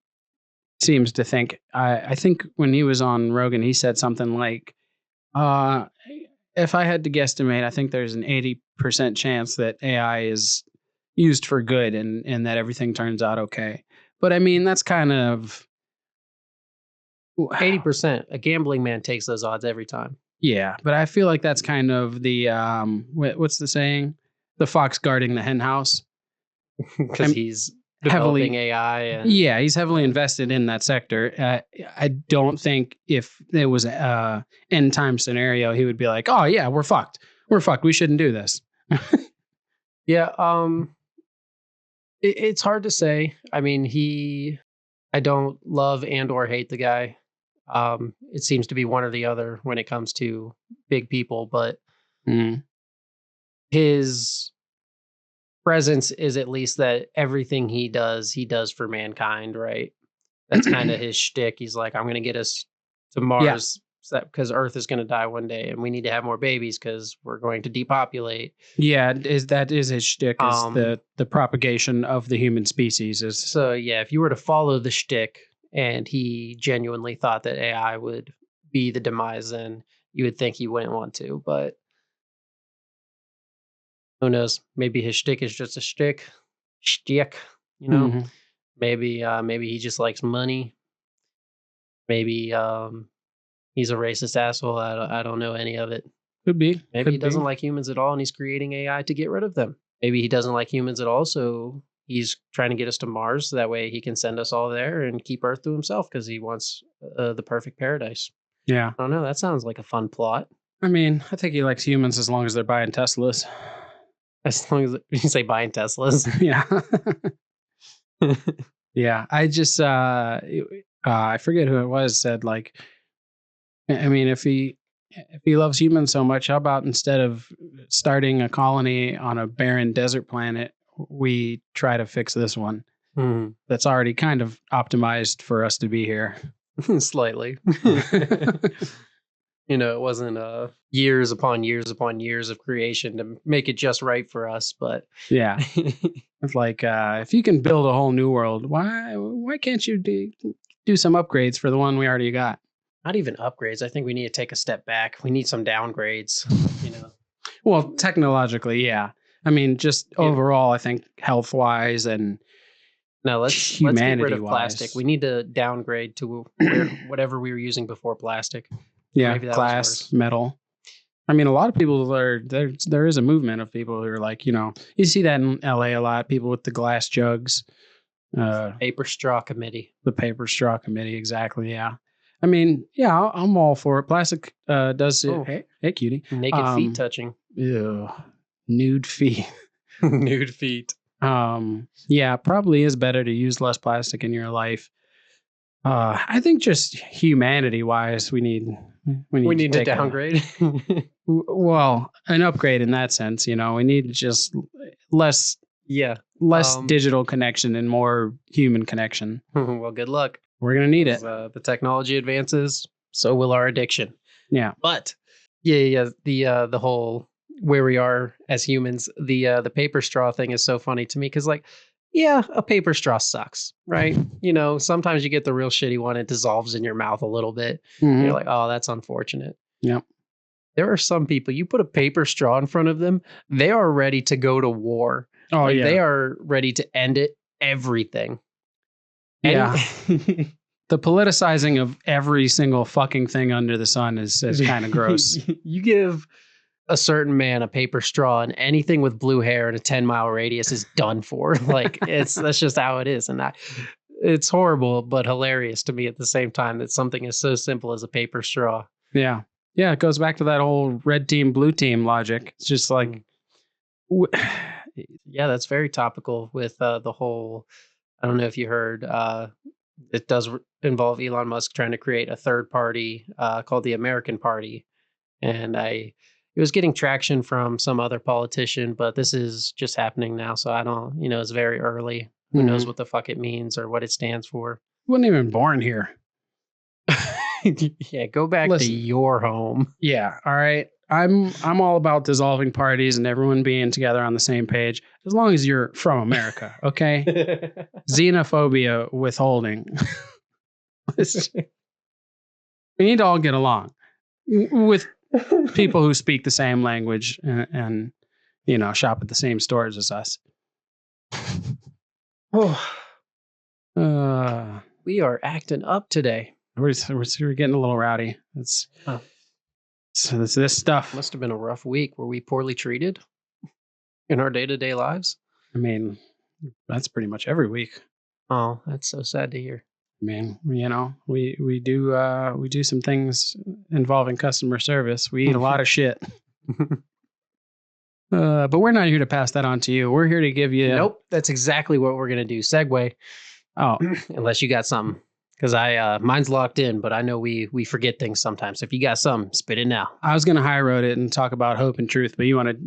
seems to think. I think when he was on Rogan, he said something like, "If I had to guesstimate, I think there's an 80% chance that AI is used for good, and that everything turns out okay." But I mean, that's kind of 80%. A gambling man takes those odds every time. Yeah, but I feel like that's kind of the what's the saying? The fox guarding the hen house. Because he's developing AI. And yeah, he's heavily invested in that sector. I don't think if it was a end time scenario, he would be like, "Oh yeah, we're fucked. We're fucked. We shouldn't do this." Yeah. It's hard to say. I mean, I don't love and or hate the guy. It seems to be one or the other when it comes to big people, but his presence is at least that everything he does for mankind, right? That's kind of his shtick. He's like, I'm going to get us to Mars because Earth is going to die one day, and we need to have more babies because we're going to depopulate. Yeah, that is his shtick, is the propagation of the human species. So yeah, if you were to follow the shtick, and he genuinely thought that AI would be the demise, then you would think he wouldn't want to, but who knows? Maybe his shtick is just a shtick, Maybe he just likes money. Maybe he's a racist asshole. I don't know any of it. Could be. Maybe he doesn't like humans at all, and he's creating AI to get rid of them. Maybe he doesn't like humans at all, so he's trying to get us to Mars. So that way he can send us all there and keep Earth to himself because he wants the perfect paradise. Yeah. I don't know. That sounds like a fun plot. I mean, I think he likes humans as long as they're buying Teslas. As long as you say buying Teslas. Yeah. Yeah. I just, I forget who it was, said like, I mean, if he loves humans so much, how about instead of starting a colony on a barren desert planet, we try to fix this one that's already kind of optimized for us to be here. Slightly. It wasn't years upon years upon years of creation to make it just right for us, but yeah. It's like, if you can build a whole new world, why can't you do some upgrades for the one we already got? Not even upgrades. I think we need to take a step back. We need some downgrades, Well, technologically, yeah. I mean, just overall, I think health-wise and let's get rid of plastic. We need to downgrade to whatever we were using before plastic. Yeah, glass, metal. I mean, a lot of people there is a movement of people who are like, you see that in LA a lot, people with the glass jugs. Paper straw committee. The paper straw committee, exactly, yeah. I mean, yeah, I'm all for it. Plastic does it. Oh. Hey, cutie. Naked feet touching. Ew. Nude feet. Nude feet. Yeah, probably is better to use less plastic in your life. I think just humanity-wise, we need to downgrade. Well, an upgrade in that sense. We need just less. Yeah. Less digital connection and more human connection. Well, good luck. We're going to need it. The technology advances, so will our addiction. Yeah. But the whole where we are as humans, the paper straw thing is so funny to me because a paper straw sucks, right? Sometimes you get the real shitty one, it dissolves in your mouth a little bit. Mm-hmm. You're like, oh, that's unfortunate. Yep. There are some people, you put a paper straw in front of them, they are ready to go to war. Oh, yeah. They are ready to end everything. Yeah. The politicizing of every single fucking thing under the sun is kind of gross. You give a certain man a paper straw, and anything with blue hair and a 10-mile radius is done for. Like that's just how it is. And it's horrible, but hilarious to me at the same time that something is so simple as a paper straw. Yeah. Yeah. It goes back to that whole red team, blue team logic. It's just like, yeah, that's very topical with the whole. I don't know if you heard. It does involve Elon Musk trying to create a third party called the American Party, and it was getting traction from some other politician, but this is just happening now. So I don't, it's very early. Who knows what the fuck it means or what it stands for? Wasn't even born here. Yeah, go back to your home. Yeah, all right. I'm all about dissolving parties and everyone being together on the same page, as long as you're from America, okay? Xenophobia withholding. We need to all get along with people who speak the same language and shop at the same stores as us. We are acting up today. We're getting a little rowdy. So this stuff must have been a rough week. Were we poorly treated in our day-to-day lives? I mean, that's pretty much every week. Oh, that's so sad to hear. I mean, we do some things involving customer service. We eat a lot of shit. But we're not here to pass that on to you. We're here to give you. Nope, that's exactly what we're gonna do. Segue. Oh, unless you got something, because mine's locked in. But I know we forget things sometimes. So if you got something, spit it now. I was gonna high road it and talk about hope and truth, but you want to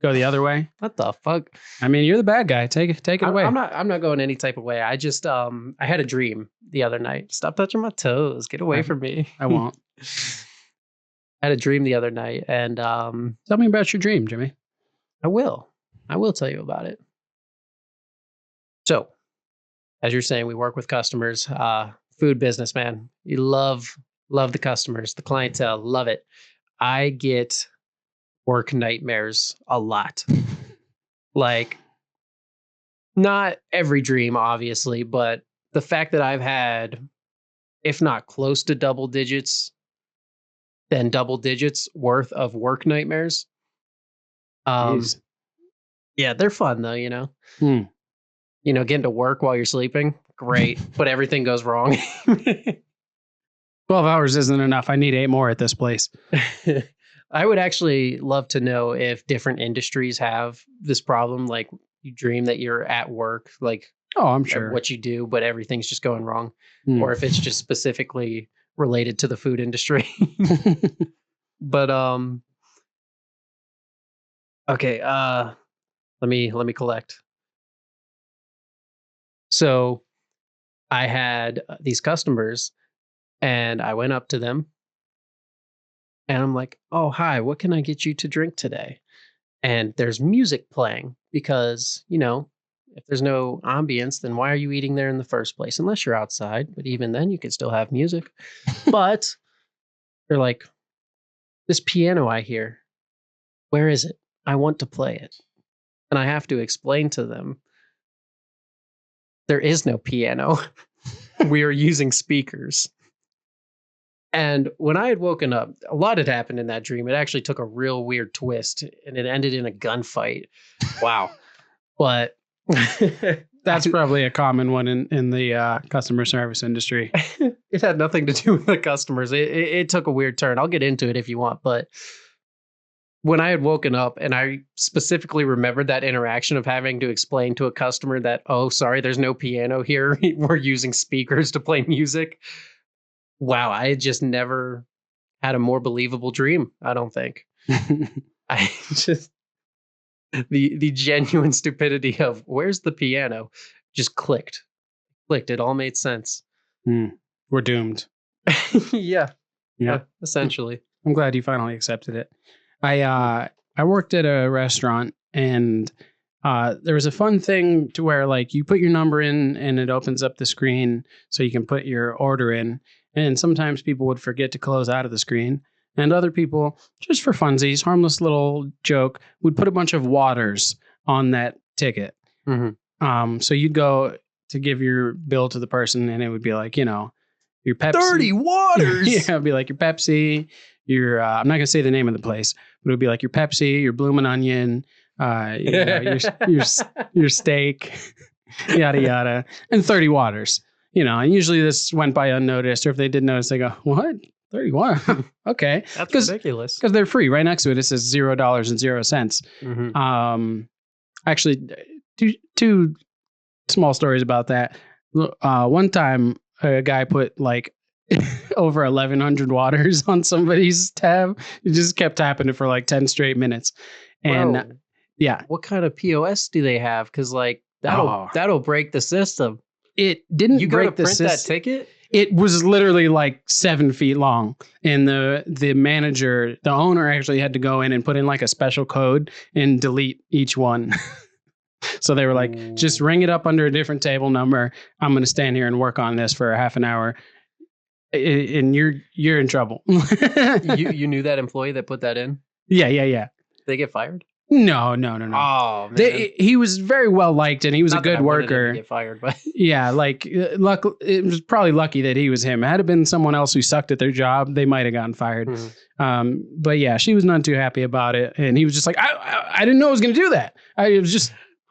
go the other way? What the fuck? I mean, you're the bad guy. Take it away. I'm not going any type of way. I just I had a dream the other night. Stop touching my toes. Get away from me. I won't. I had a dream the other night, and tell me about your dream, Jimmy. I will tell you about it. So, as you're saying, we work with customers, food business, man. You love the customers, the clientele, love it. I get work nightmares a lot. Like, not every dream, obviously, but the fact that I've had, if not close to double digits, then double digits worth of work nightmares. Yeah, they're fun though, getting to work while you're sleeping, great, but everything goes wrong. 12 hours isn't enough. I need 8 more at this place. I would actually love to know if different industries have this problem. Like, you dream that you're at work, like, oh, I'm sure what you do, but everything's just going wrong, or if it's just specifically related to the food industry. But okay, let me collect. So I had these customers, and I went up to them, and I'm like, "Oh, hi, what can I get you to drink today?" And there's music playing because, if there's no ambience, then why are you eating there in the first place? Unless you're outside, but even then you can still have music. But they're like, "This piano I hear, where is it? I want to play it." And I have to explain to them, there is no piano. We are using speakers. And when I had woken up, a lot had happened in that dream. It actually took a real weird twist, and it ended in a gunfight. Wow. But that's probably a common one in the customer service industry. It had nothing to do with the customers. It took a weird turn. I'll get into it if you want, but when I had woken up, and I specifically remembered that interaction of having to explain to a customer that, oh, sorry, there's no piano here. We're using speakers to play music. Wow, I had just never had a more believable dream, I don't think. I just, the genuine stupidity of where's the piano just clicked. It all made sense. We're doomed. Yeah, essentially. I'm glad you finally accepted it. I worked at a restaurant, and there was a fun thing to where, like, you put your number in and it opens up the screen so you can put your order in. And sometimes people would forget to close out of the screen, and other people, just for funsies, harmless little joke, would put a bunch of waters on that ticket. Mm-hmm. So you'd go to give your bill to the person, and it would be like, your Pepsi. 30 waters. Yeah, it'd be like your Pepsi. I'm not going to say the name of the place, But it would be like your Pepsi, your Bloomin' Onion, your steak, yada yada, and 30 waters. And usually this went by unnoticed, or if they did notice, they go, "What? 30 water? Okay, That's ridiculous." Because they're free. Right next to it, it says $0.00. Mm-hmm. Actually, two small stories about that. One time, a guy put like over 1,100 waters on somebody's tab. He just kept tapping it for like 10 straight minutes, and Bro, yeah, what kind of POS do they have? Because like that'll break the system. It didn't You go break to the print that system. ticket? It was literally like 7 feet long, and the manager, the owner, actually had to go in and put in like a special code and delete each one. So they were like, just ring it up under a different table number. I'm going to stand here and work on this for a half an hour, and you're in trouble. You knew that employee that put that in? Yeah. They get fired? No. Oh man, He was very well liked, and he was Not a that good I wanted him to worker. get fired, but Yeah, like luck. It was probably lucky that he was him. Had it been someone else who sucked at their job, they might have gotten fired. Mhm. But yeah, she was none too happy about it, and he was just like, I didn't know I was going to do that.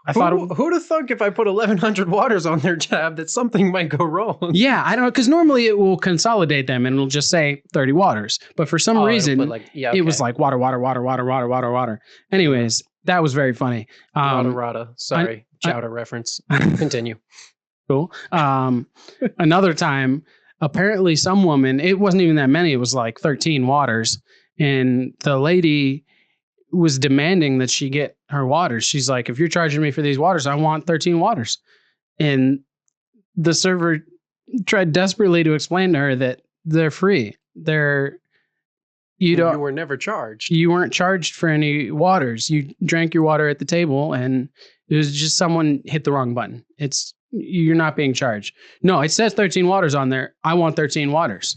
I thought, who'd have thunk if I put 1,100 waters on their tab that something might go wrong? yeah, I don't know, because normally it will consolidate them and it'll just say 30 waters, but for some reason it was like water. Anyways, that was very funny. Rada. Sorry, chowder reference. Continue. Cool. Another time, apparently some woman, it wasn't even that many, it was like 13 waters, and the lady was demanding that she get her waters. She's like, if you're charging me for these waters, I want 13 waters. And the server tried desperately to explain to her that they're free. You were never charged. You weren't charged for any waters. You drank your water at the table, and it was just someone hit the wrong button. You're not being charged. No, it says 13 waters on there. I want 13 waters.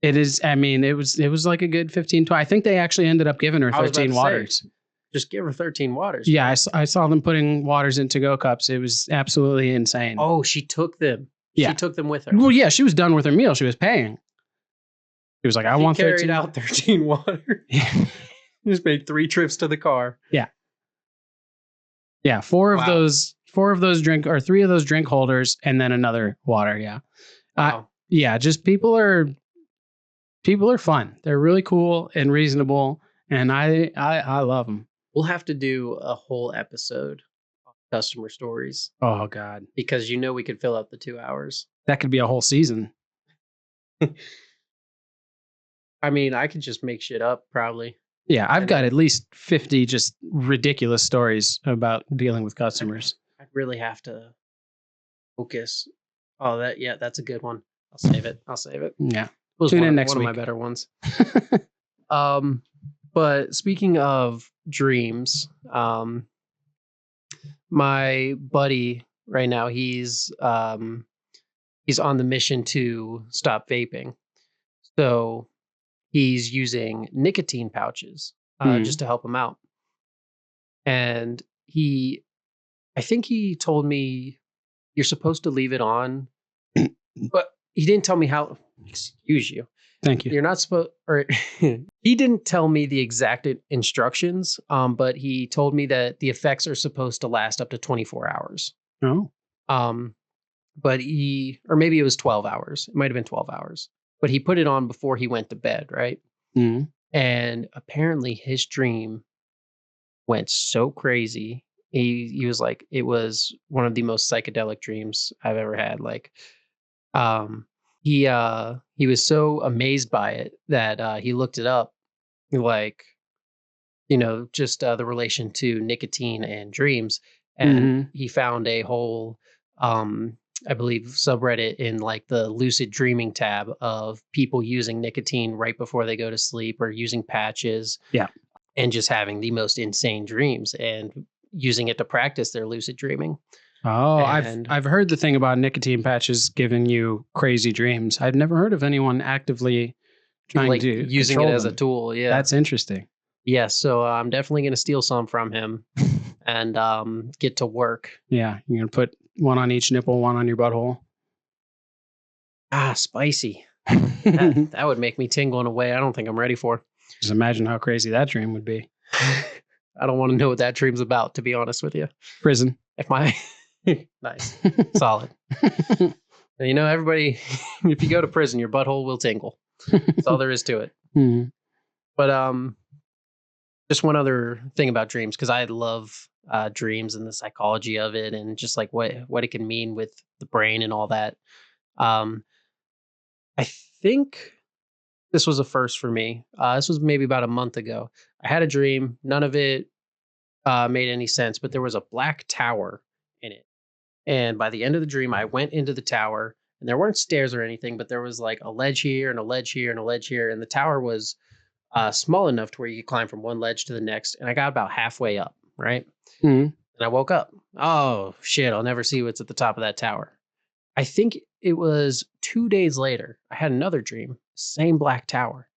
It is. I mean, it was like a good 15, 20. I think they actually ended up giving her 13 waters. Just give her 13 waters. Yeah, I saw them putting waters in to-go cups. It was absolutely insane. Oh, she took them. Yeah. She took them with her. Well, yeah, she was done with her meal. She was paying. She was like, I want 13. Carried out 13 waters. Just made 3 trips to the car. Yeah. Yeah, 4 of those 3 of those drink holders, and then another water. Yeah. Wow. Yeah, just people are fun. They're really cool and reasonable, and I love them. We'll have to do a whole episode on customer stories. Oh God. Because we could fill out the 2 hours. That could be a whole season. I mean, I could just make shit up probably. Yeah, I've got at least 50 just ridiculous stories about dealing with customers. I'd really have to focus. Oh, that's a good one. I'll save it. Yeah. Tune in next week. One of my better ones. But speaking of dreams, my buddy right now, he's on the mission to stop vaping. So he's using nicotine pouches just to help him out. And I think he told me you're supposed to leave it on, but he didn't tell me how. Excuse you. Thank you. You're not supposed, or he didn't tell me the exact instructions, but he told me that the effects are supposed to last up to 24 hours. Oh. But or maybe it was 12 hours. It might have been 12 hours. But he put it on before he went to bed, right? Mm-hmm. And apparently his dream went so crazy. He was like, it was one of the most psychedelic dreams I've ever had. Like, he was so amazed by it that he looked it up, like, just the relation to nicotine and dreams, and he found a whole I believe subreddit in like the lucid dreaming tab of people using nicotine right before they go to sleep, or using patches, and just having the most insane dreams and using it to practice their lucid dreaming. Oh, I've heard the thing about nicotine patches giving you crazy dreams. I've never heard of anyone actively trying to using it as a tool. Yeah, that's interesting. Yeah, so I'm definitely going to steal some from him and get to work. Yeah, you're going to put one on each nipple, one on your butthole. Ah, spicy. that would make me tingle in a way I don't think I'm ready for. Just imagine how crazy that dream would be. I don't want to know what that dream's about, to be honest with you. Prison. If my nice, solid. You know, everybody, if you go to prison, your butthole will tingle. That's all there is to it. Mhm. But just one other thing about dreams, because I love dreams and the psychology of it, and just like what it can mean with the brain and all that. Um, I think this was a first for me. This was maybe about a month ago. I had a dream. None of it made any sense, but there was a black tower in it. And by the end of the dream, I went into the tower, and there weren't stairs or anything, but there was like a ledge here and a ledge here and a ledge here. And the tower was small enough to where you could climb from one ledge to the next. And I got about halfway up, right? Mhm. And I woke up. Oh, shit, I'll never see what's at the top of that tower. I think it was 2 days later. I had another dream, same black tower.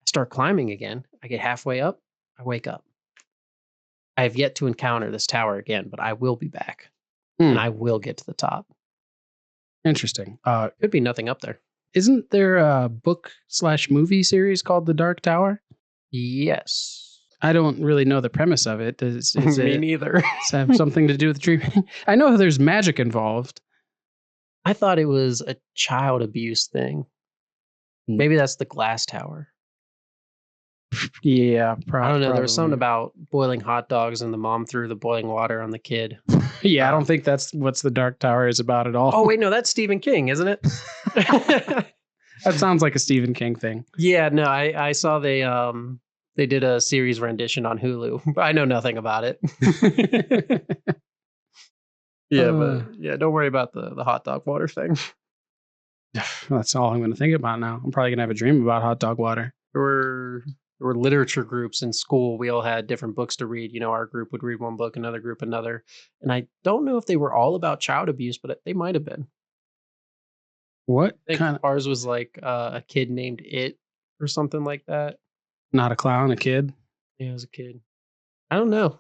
I start climbing again. I get halfway up. I wake up. I have yet to encounter this tower again, but I will be back and I will get to the top. Interesting. Could be nothing up there. Isn't there a book/movie series called The Dark Tower? Yes. I don't really know the premise of it. Does Me it neither. does it have something to do with dreaming? I know there's magic involved. I thought it was a child abuse thing. Maybe that's the glass tower. Yeah, I don't know. There was something probably. about boiling hot dogs and the mom threw the boiling water on the kid. Yeah, I don't think that's what's The Dark Tower is about at all. Oh, wait, no, that's Stephen King, isn't it? That sounds like a Stephen King thing. Yeah, no, I saw they did a series rendition on Hulu. But I know nothing about it. Yeah, but yeah, don't worry about the hot dog water thing. That's all I'm going to think about now. I'm probably going to have a dream about hot dog water. There were literature groups in school. We all had different books to read. You know, our group would read one book, another group another. And I don't know if they were all about child abuse, but they might have been. What I think kind of? ours was like a kid named It or something like that. Not a clown, a kid? Yeah, as a kid. I don't know.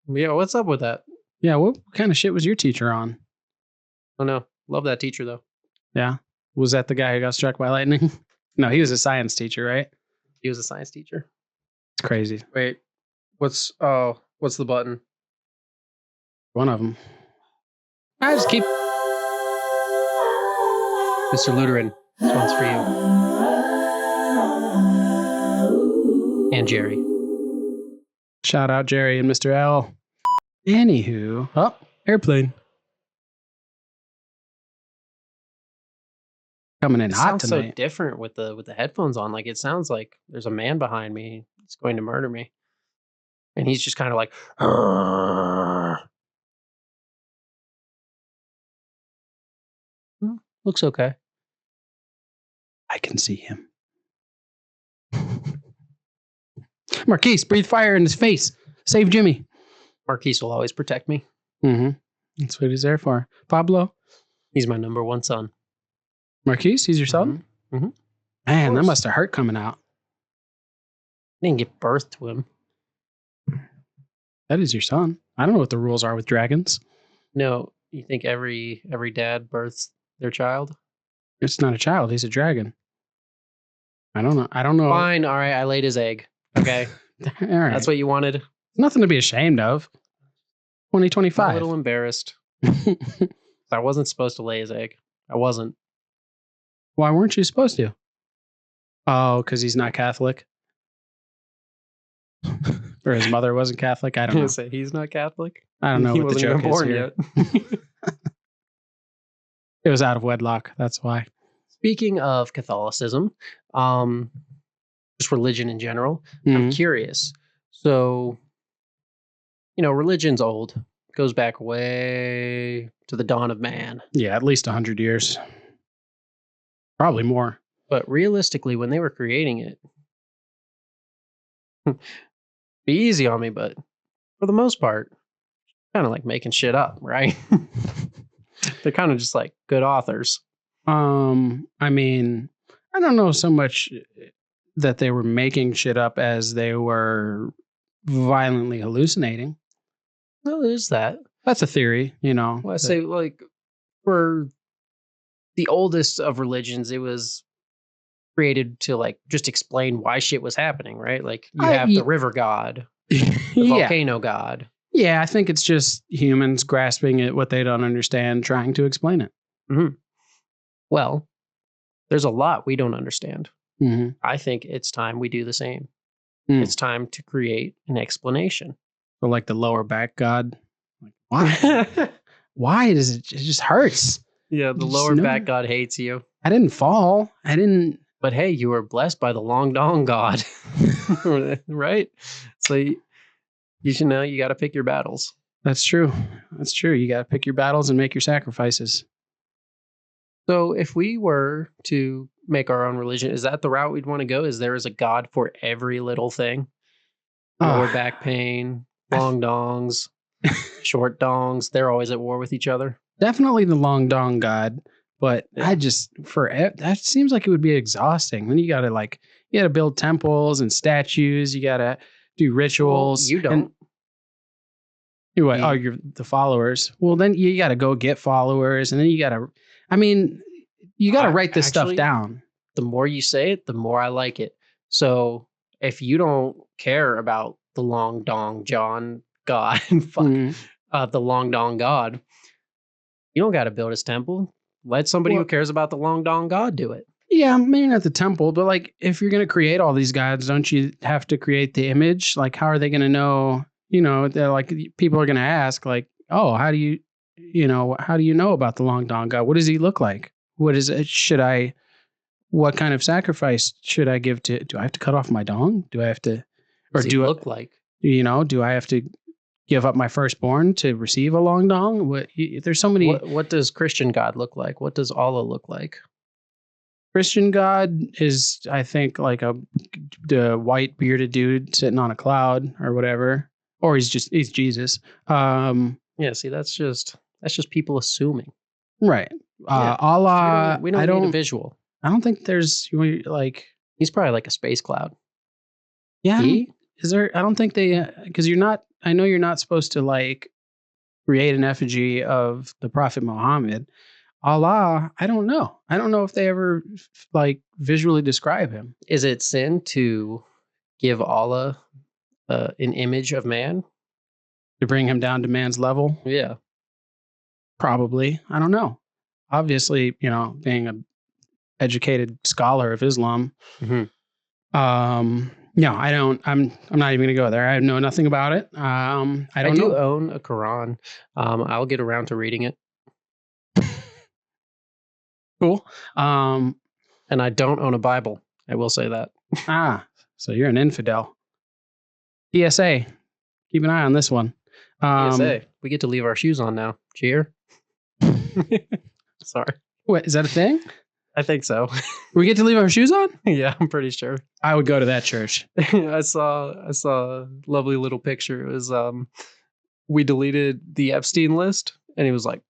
Yeah, what's up with that? Yeah, what kind of shit was your teacher on? I don't know. Love that teacher though. Yeah. Was that the guy who got struck by lightning? No, he was a science teacher, right? He was a science teacher. It's crazy. Wait, what's the button? One of them. I just keep. Mr. Luteran, this one's for you. And Jerry. Shout out Jerry and Mr. L. Anywho, airplane. Coming in It hot sounds tonight. so different with the headphones on. Like it sounds like there's a man behind me. He's going to murder me. And he's just kind of like, looks okay. I can see him. Marquise, breathe fire in his face. Save Jimmy. Marquise will always protect me. Mm-hmm. That's what he's there for. Pablo. He's my number one son. Marquise, he's your son? Mhm. Man, that must have hurt coming out. I didn't give birth to him. That is your son. I don't know what the rules are with dragons. No, you think every dad births their child? It's not a child. He's a dragon. I don't know. Fine. All right. I laid his egg. Okay. All right. That's what you wanted. Nothing to be ashamed of. I'm 2025. a little embarrassed. I wasn't supposed to lay his egg. I wasn't. Why weren't you supposed to? Oh, because he's not Catholic? Or his mother wasn't Catholic? I don't know. Say he's not Catholic. I don't know He what the wasn't even joke is born here. yet. It was out of wedlock. That's why. Speaking of Catholicism, just religion in general, I'm curious. So, you know, religion's old. Goes back way to the dawn of man. Yeah, at least 100 years. Probably more. But realistically, when they were creating it, be easy on me, but for the most part, kind of like making shit up, right? They're kind of just like good authors. I mean, I don't know so much that they were making shit up as they were violently hallucinating. Well, there's that. That's a theory, you know. Well, I say, like, for the oldest of religions, it was created to like just explain why shit was happening, right? Like you have the I river god, the yeah. volcano god. Yeah, I think it's just humans grasping at what they don't understand, trying to explain it. Mhm. Well, there's a lot we don't understand. Mm-hmm. I think it's time we do the same. Mm. It's time to create an explanation. So like the lower back god. Like, why? Why does it just hurts? Yeah, the Just lower no- back god hates you. I didn't fall. I didn't. But hey, you were blessed by the long dong god. Right? So you should know you got to pick your battles. That's true. That's true. You got to pick your battles and make your sacrifices. So if we were to make our own religion, is that the route we'd want to go? Is there is a god for every little thing? Lower Ah, back pain, long dongs, short dongs. They're always at war with each other. definitely the long dong god, but Yeah. I just that seems like it would be exhausting. Then you got to build temples and statues. You got to do Well, rituals. you And don't. what? You- Oh, you're the followers. Well, then you got to go get followers, and then you got to. I mean, you got to write this stuff actually, down. The more you say it, the more I like it. So if you don't care about the long dong John God, fuck, Mhm. the long dong God, you don't got to build his temple. Let somebody Well- who cares about the long dong God do it. Yeah, maybe not the temple, but like if you're going to create all these gods, don't you have to create the image? Like, how are they going to know? You know, they're like people are going to ask, like, oh, how do you know about the long dong god? What does he look like? What is it? What kind of sacrifice should I give to? Do I have to cut off my dong? Do I have to, or Does he do look like? do I have to give up my firstborn to receive a long dong? There's so many. What does Christian God look like? What does Allah look like? Christian God is, I think, like the white bearded dude sitting on a cloud or whatever, or he's Jesus. Yeah, see, that's just people assuming. Right. Yeah. Allah. We don't need a visual. I don't think there's like. He's probably like a space cloud. Yeah. He? Is there? I don't think they, because you're not. I know you're not supposed to like create an effigy of the Prophet Muhammad. Allah, I don't know. I don't know if they ever like visually describe him. Is it sin to give Allah an image of man? To bring him down to man's level? Yeah. Probably. I don't know. Obviously, being an educated scholar of Islam. Mm-hmm. No, I don't. I'm not even going to go there. I know nothing about it. I don't do know. own a Quran. I'll get around to reading it. Cool. And I don't own a Bible. I will say that. So you're an infidel. PSA. Keep an eye on this one. PSA. We get to leave our shoes on now. Cheer. Sorry. What, is that a thing? I think so. We get to leave our shoes on? Yeah, I'm pretty sure. I would go to that church. I saw a lovely little picture. It was we deleted the Epstein list, and he was like,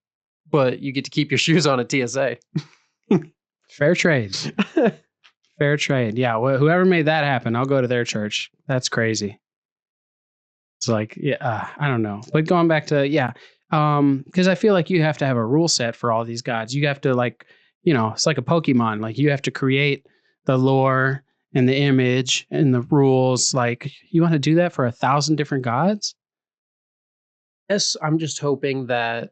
"But you get to keep your shoes on at TSA." Fair trade. Fair trade. Yeah. Whoever made that happen, I'll go to their church. That's crazy. It's like, yeah, I don't know. But going back to, because I feel like you have to have a rule set for all these gods. You have to it's like a Pokemon. Like you have to create the lore and the image and the rules. Like you want to do that for 1,000 different gods? Yes, I'm just hoping that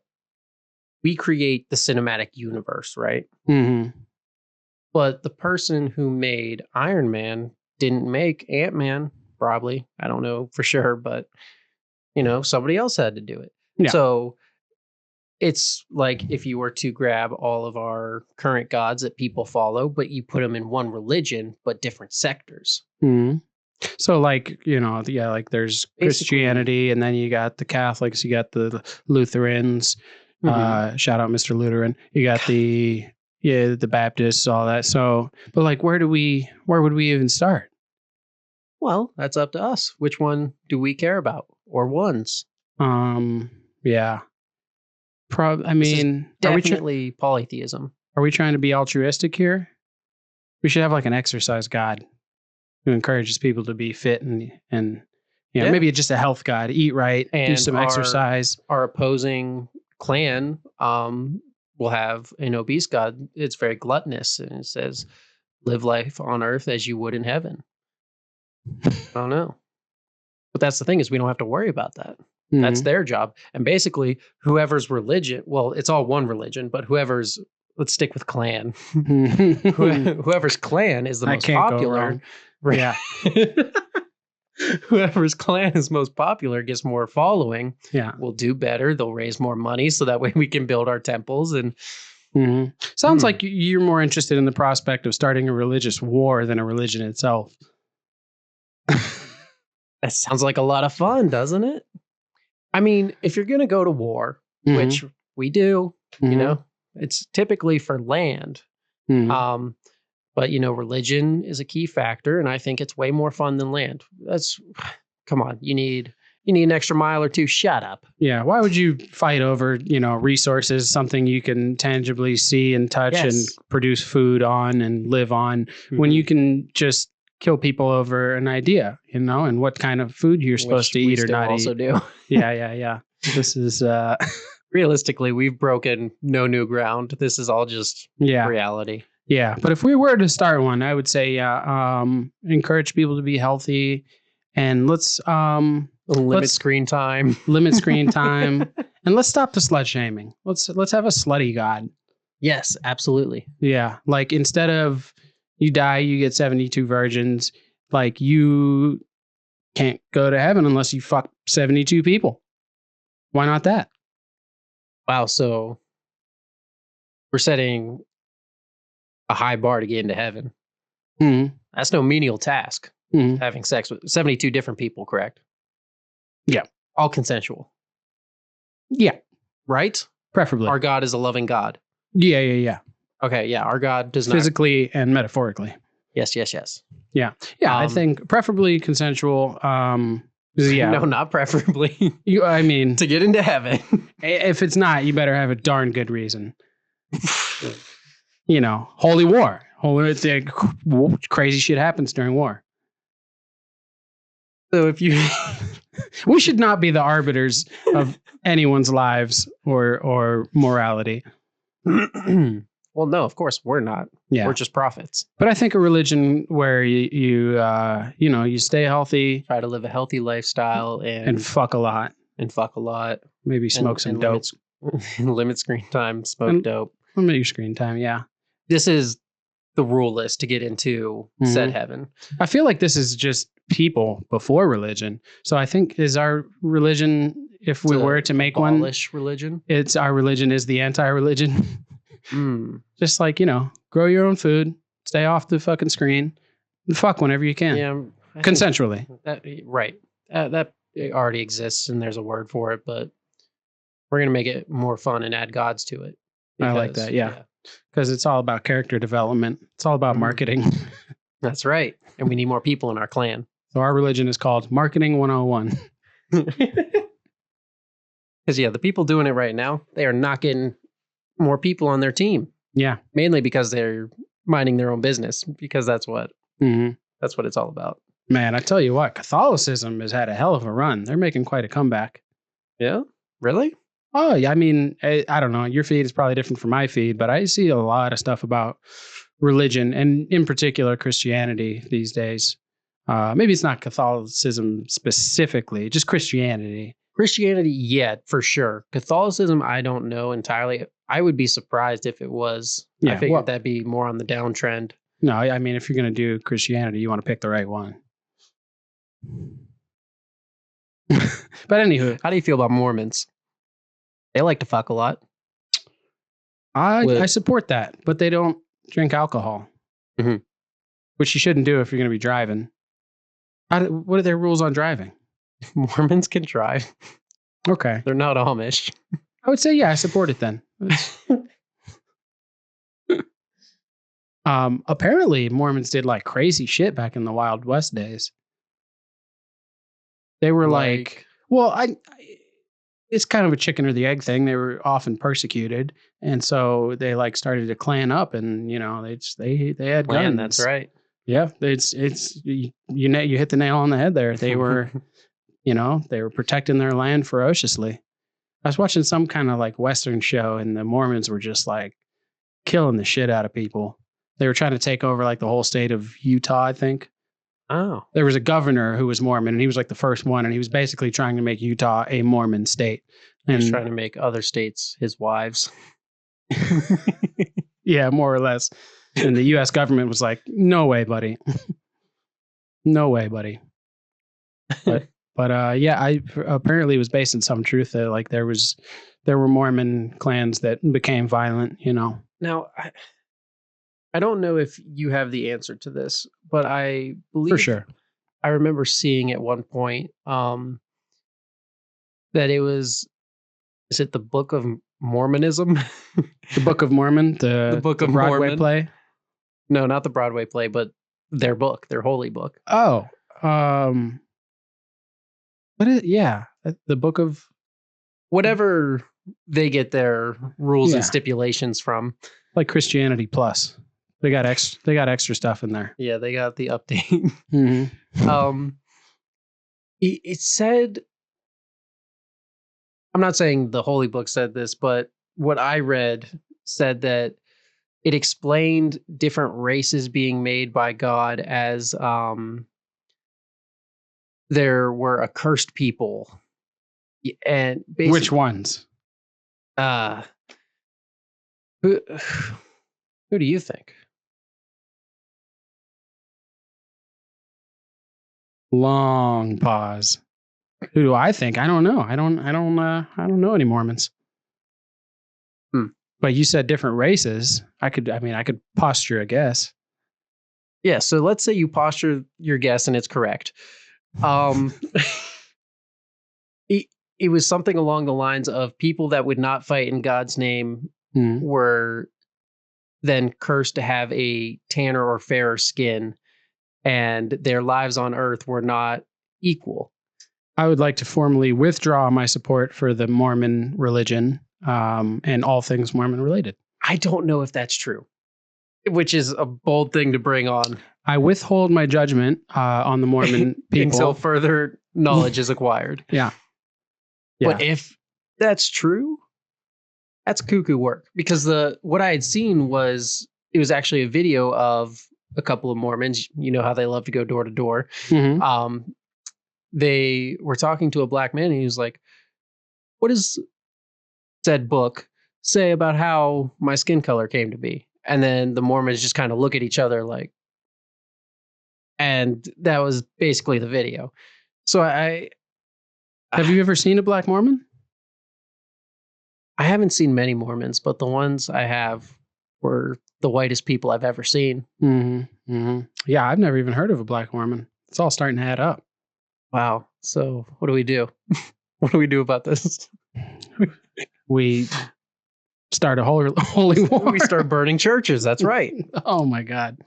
we create the cinematic universe, right? Mm-hmm. But the person who made Iron Man didn't make Ant-Man, probably. I don't know for sure, but somebody else had to do it. Yeah. So it's like if you were to grab all of our current gods that people follow, but you put them in one religion, but different sectors. Mm-hmm. So like, like there's Basically, Christianity, and then you got the Catholics, you got the Lutherans, shout out Mr. Lutheran. You got the Baptists, all that. So, but like, where would we even start? Well, that's up to us. Which one do we care about, or ones? Yeah. I mean, definitely polytheism. Are we trying to be altruistic here? We should have like an exercise god who encourages people to be fit and maybe just a health god, eat right, and do some exercise. Our opposing clan will have an obese god. It's very gluttonous, and it says, live life on earth as you would in heaven. I don't know. But that's the thing is we don't have to worry about that. That's their job. And basically, whoever's religion, well, it's all one religion, but whoever's, let's stick with clan. Whoever's clan is the I most can't go popular. wrong. Right. Yeah. Whoever's clan is most popular gets more following. Yeah. Will do better. They'll raise more money so that way we can build our temples. And sounds like you're more interested in the prospect of starting a religious war than a religion itself. that sounds like a lot of fun, doesn't it? I mean, if you're going to go to war, which we do, you know, it's typically for land. But, you know, religion is a key factor. And I think it's way more fun than land. Come on, you need an extra mile or two. Shut up. Yeah. Why would you fight over, you know, resources, something you can tangibly see and touch and produce food on and live on when you can just kill people over an idea, you know, and what kind of food you're supposed to eat or not also eat. Do. Yeah. This is realistically, we've broken no new ground. This is all just reality. Yeah. But if we were to start one, I would say, encourage people to be healthy and let's limit screen time. Limit screen time. And let's stop the slut shaming. Let's have a slutty God. Yes, absolutely. Yeah. Like instead of you die, you get 72 virgins. Like you can't go to heaven unless you fuck 72 people. Why not that? Wow. So we're setting a high bar to get into heaven. That's no menial task. Having sex with 72 different people, correct? Yeah. All consensual. Yeah. Right? Preferably. Our God is a loving God. Yeah. Okay, yeah. Our God does not... Physically and metaphorically. Yes. Yeah. I think preferably consensual. No, not preferably. I mean... to get into heaven. If it's not, you better have a darn good reason. You know, holy war. Crazy shit happens during war. So if you... we should not be the arbiters of anyone's lives or morality. Well, no, of course we're not. Yeah. We're just prophets. But I think a religion where you stay healthy, try to live a healthy lifestyle and fuck a lot. Maybe smoke some dope. Limit screen time, smoke dope. Limit your screen time, yeah. This is the rule list to get into said heaven. I feel like this is just people before religion. So I think is our religion, if we were to make one, religion. It's our religion is the anti-religion. Just like, you know, grow your own food, stay off the fucking screen, and fuck whenever you can. Yeah, consensually. Right. That already exists and there's a word for it, but we're going to make it more fun and add gods to it. I like that. Yeah. Because it's all about character development. It's all about marketing. That's right. And we need more people in our clan. So our religion is called Marketing 101. Because, the people doing it right now, they are not getting more people on their team. Yeah. Mainly because they're minding their own business, because that's what it's all about. Man, I tell you what, Catholicism has had a hell of a run. They're making quite a comeback. Yeah? Really? Oh, yeah. I mean, I don't know. Your feed is probably different from my feed, but I see a lot of stuff about religion and in particular Christianity these days. Maybe it's not Catholicism specifically, just Christianity. Christianity, yeah, for sure. Catholicism, I don't know entirely. I would be surprised if it was. Yeah, I figured that'd be more on the downtrend. No, I mean, if you're going to do Christianity, you want to pick the right one. But anywho. How do you feel about Mormons? They like to fuck a lot. I support that, but they don't drink alcohol. Which you shouldn't do if you're going to be driving. What are their rules on driving? Mormons can drive. Okay. They're not Amish. I would say, yeah, I support it then. Apparently, Mormons did like crazy shit back in the Wild West days. They were it's kind of a chicken or the egg thing. They were often persecuted, and so they like started to clan up, and you know they had guns. That's right. Yeah, it's you hit the nail on the head there. They were, they were protecting their land ferociously. I was watching some kind of like Western show, and the Mormons were just like killing the shit out of people. They were trying to take over like the whole state of Utah, I think. Oh, There was a governor who was Mormon, and he was like the first one, and he was basically trying to make Utah a Mormon state. he's And trying to make other states his wives. yeah, more or less. And the U.S. government was like, "No way, buddy. No way, buddy." But yeah, apparently it was based in some truth that like there were Mormon clans that became violent. Now, I don't know if you have the answer to this, but I For believe sure. I remember seeing at one point that it was, is it the Book of Mormonism? The Book of Mormon, the Book of Broadway Mormon. play. No, not the Broadway play, but their book, their holy book. Oh, yeah, the Book of Whatever they get their rules Yeah. and stipulations from. like Christianity Plus. They got extra stuff in there. Yeah, they got the update. Mm-hmm. It said, I'm not saying the holy book said this, but what I read said that it explained different races being made by God as there were accursed people. And basically, Which ones? Who do you think? Long pause. Who do I think? I don't know. I don't know any Mormons. But you said different races. I could posture a guess. Yeah, so let's say you posture your guess and it's correct. It was something along the lines of people that would not fight in God's name were then cursed to have a tanner or fairer skin, and their lives on earth were not equal. I would like to formally withdraw my support for the Mormon religion and all things Mormon related. I don't know if that's true, which is a bold thing to bring on. I withhold my judgment on the Mormon people until further knowledge is acquired. Yeah. But if that's true, that's cuckoo work, because what I had seen was it was actually a video of a couple of Mormons. You know how they love to go door to door. Mhm. They were talking to a black man, and he was like, "What does said book say about how my skin color came to be?" And then the Mormons just kind of look at each other like, and that was basically the video. So Have you ever seen a black Mormon? I haven't seen many Mormons, but the ones I have were the whitest people I've ever seen. Mm-hmm. Mm-hmm. Yeah, I've never even heard of a black Mormon. It's all starting to add up. Wow. So what do we do? What do we do about this? We start a holy war. We start burning churches. That's right. Oh my God.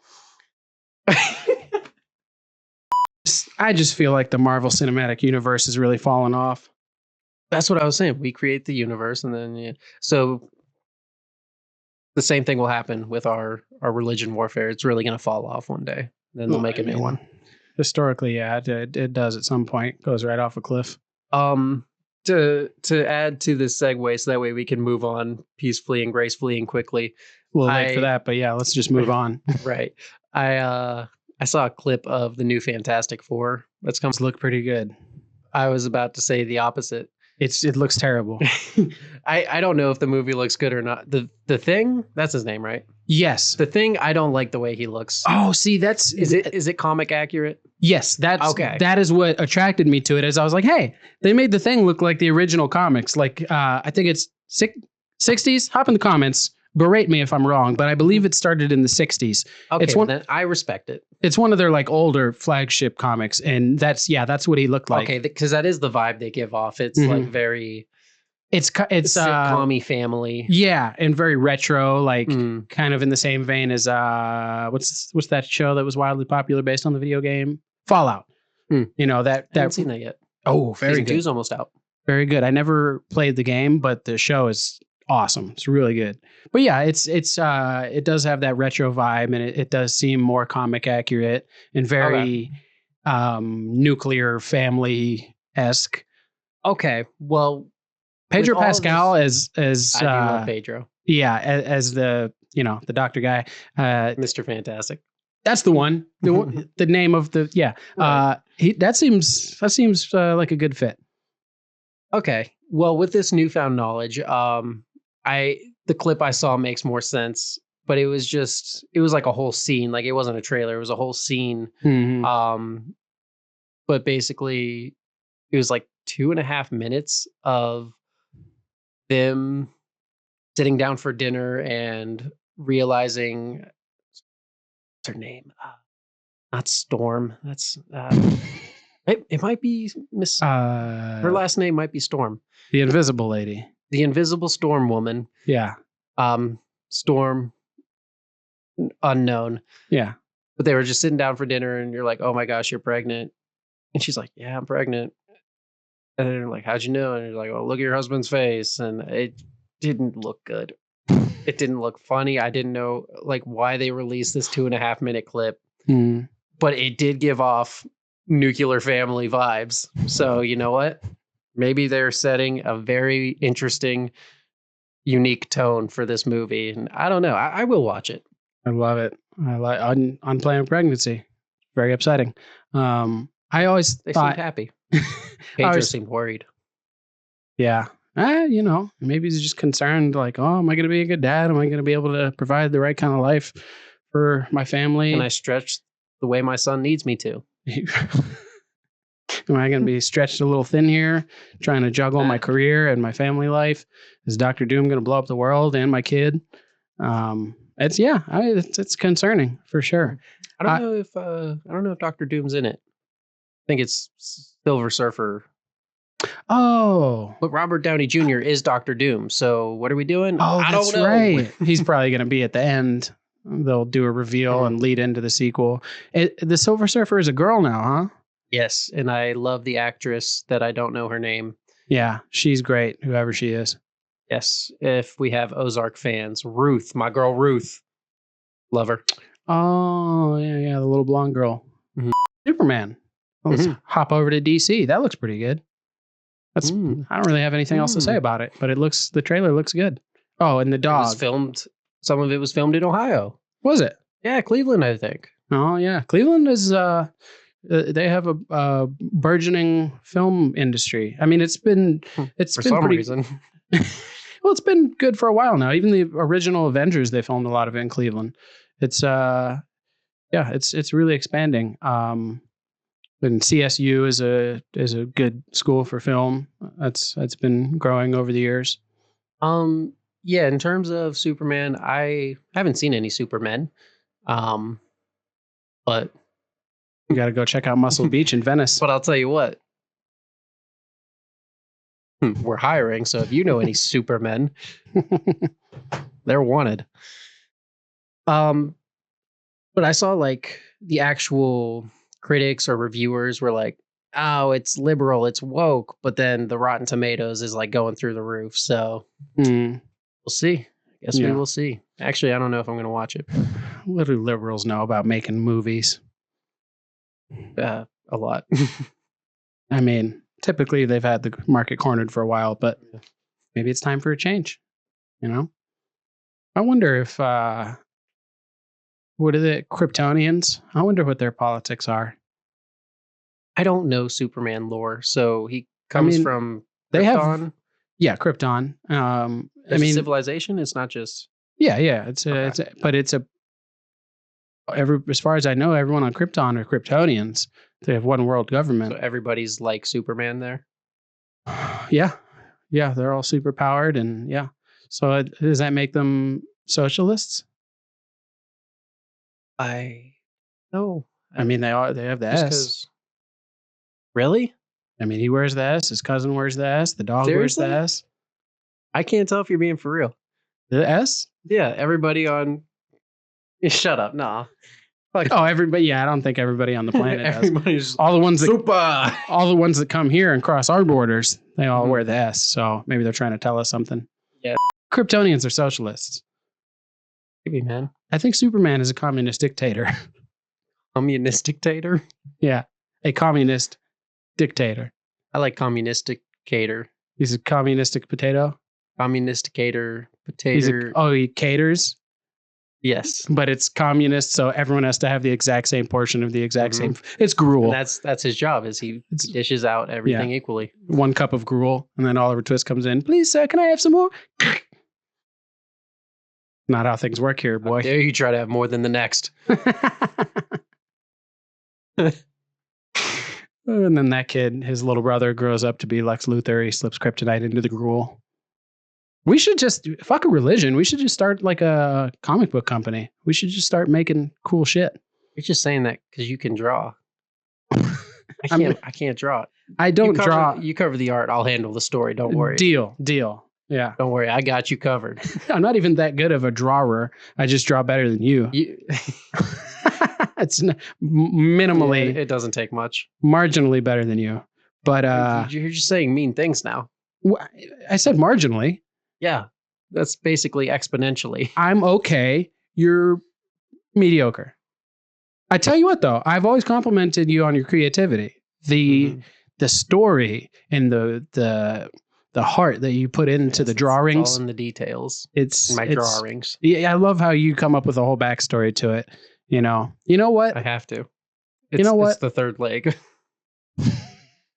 I just feel like the Marvel Cinematic Universe is really falling off. That's what I was saying. We create the universe, and then so the same thing will happen with our religion warfare. It's really going to fall off one day. Then they'll make a new one. Historically, yeah, it does at some point. Goes right off a cliff. To add to this segue, so that way we can move on peacefully and gracefully and quickly. A little late for that, but yeah, let's just move on. Right. I saw a clip of the new Fantastic Four that's come. Look pretty good. I was about to say the opposite. It looks terrible. I don't know if the movie looks good or not. The Thing, that's his name, right? Yes. The Thing, I don't like the way he looks. Oh, see, Is it comic accurate? Yes, that's okay. That is what attracted me to it. As I was like, hey, they made the Thing look like the original comics. Like I think it's 60s. Hop in the comments. Berate me if I'm wrong, but I believe it started in the 60s. Okay, it's one, then I respect it. It's one of their like older flagship comics, and that's what he looked like. Okay, because that is the vibe they give off. It's like very, it's sitcom-y family. Yeah, and very retro, like kind of in the same vein as what's that show that was wildly popular based on the video game Fallout? You know that I haven't seen that yet. Oh, very Season good. 2's almost out. Very good. I never played the game, but the show is awesome. It's really good. But yeah, it does have that retro vibe, and it does seem more comic accurate and very nuclear family-esque. Okay, well, Pedro Pascal as I do love Pedro. Yeah, as the the doctor guy. Mr. Fantastic. That's the one. The name of the Right. that seems like a good fit. Okay. Well, with this newfound knowledge, the clip I saw makes more sense, but it was like a whole scene. Like, it wasn't a trailer, it was a whole scene. Mhm. But basically it was like 2.5 minutes of them sitting down for dinner and realizing what's her name? Not Storm. That's it might be Miss her last name might be Storm. The Invisible Lady. The Invisible Storm Woman. Yeah. Storm unknown. Yeah. But they were just sitting down for dinner and you're like, "Oh my gosh, you're pregnant." And she's like, "Yeah, I'm pregnant." And they're like, "How'd you know?" And you're like, "Oh, look at your husband's face." And it didn't look good. It didn't look funny. I didn't know like why they released this 2.5 minute clip, Mm. but it did give off nuclear family vibes. So you know what? Maybe they're setting a very interesting, unique tone for this movie. And I don't know. I will watch it. I love it. I like unplanned pregnancy. Very upsetting. I always They thought seemed happy. I Pedro always- seemed worried. yeah. Maybe he's just concerned, like, oh, am I going to be a good dad? Am I going to be able to provide the right kind of life for my family? And I stretched the way my son needs me to. Am I going to be stretched a little thin here, trying to juggle my career and my family life? Is Dr. Doom going to blow up the world and my kid? It's concerning for sure. I don't know if Dr. Doom's in it. I think it's Silver Surfer. Oh, But Robert Downey Jr. is Dr. Doom. So what are we doing? I that's don't know. right. He's probably going to be at the end. They'll do a reveal and lead into the sequel. The Silver Surfer is a girl now, huh? Yes, and I love the actress that I don't know her name. Yeah, she's great, whoever she is. Yes, if we have Ozark fans, Ruth, my girl Ruth, love her. Oh, yeah, the little blonde girl. Mhm. Superman. Let's hop over to DC. That looks pretty good. I don't really have anything else to say about it, but the trailer looks good. Oh, and the dog. Some of it was filmed in Ohio. Was it? Yeah, Cleveland, I think. Oh, yeah. Cleveland is, they have a burgeoning film industry. I mean, it's been For some reason. Well, it's been good for a while now. Even the original Avengers, they filmed a lot of it in Cleveland. It's it's really expanding. And CSU is a good school for film. That's been growing over the years. Yeah, in terms of Superman, I haven't seen any Supermen. But you got to go check out Muscle Beach in Venice. But I'll tell you what. We're hiring, so if you know any Supermen, they're wanted. But I saw like the actual critics or reviewers were like, "Oh, it's liberal, it's woke," but then the Rotten Tomatoes is like going through the roof. So we'll see. I guess we will see. Actually, I don't know if I'm going to watch it. What do liberals know about making movies? A lot. I mean, typically they've had the market cornered for a while, but maybe it's time for a change. I wonder if what are the Kryptonians? I wonder what their politics are. I don't know Superman lore, so he comes from Krypton. They have Krypton. A civilization. It's not just as far as I know, everyone on Krypton are Kryptonians. They have one world government. So everybody's like Superman there. Yeah, they're all super powered, and So does that make them socialists? No. I mean, they have the S. Really? I mean, he wears the S. His cousin wears the S. The dog wears the S. I can't tell if you're being for real. The S? Yeah, everybody on. Shut up, nah. Everybody. Yeah, I don't think everybody on the planet does. Everybody's all the ones that come here and cross our borders, they all wear the S. So maybe they're trying to tell us something. Yeah, Kryptonians are socialists. Maybe, man. I think Superman is a communist dictator. Communist dictator? Yeah, a communist dictator. I like communisticator. He's a communistic potato. Communisticator potato. He caters. Yes. but it's communist, so everyone has to have the exact same portion of the exact same. It's gruel. And that's his job. Is he dishes out everything equally. 1 cup of gruel, and then Oliver Twist comes in. Please, sir, can I have some more? Not how things work here, boy. How dare you try to have more than the next? And then that kid, his little brother, grows up to be Lex Luthor. He slips kryptonite into the gruel. We should just fuck a religion. We should just start like a comic book company. We should just start making cool shit. You're just saying that because you can draw. I can't draw it. I don't draw. You cover the art. I'll handle the story. Don't worry. Deal. Yeah. Don't worry. I got you covered. I'm not even that good of a drawer. I just draw better than you. It's minimally. It doesn't take much. Marginally better than you. But you're just saying mean things now. I said marginally. Yeah. That's basically exponentially. I'm okay. You're mediocre. I tell you what, though, I've always complimented you on your creativity. The story and the heart that you put into the drawings. It's all in the details. It's my drawings. Yeah, I love how you come up with a whole backstory to it. You know what? I have to. It's the third leg.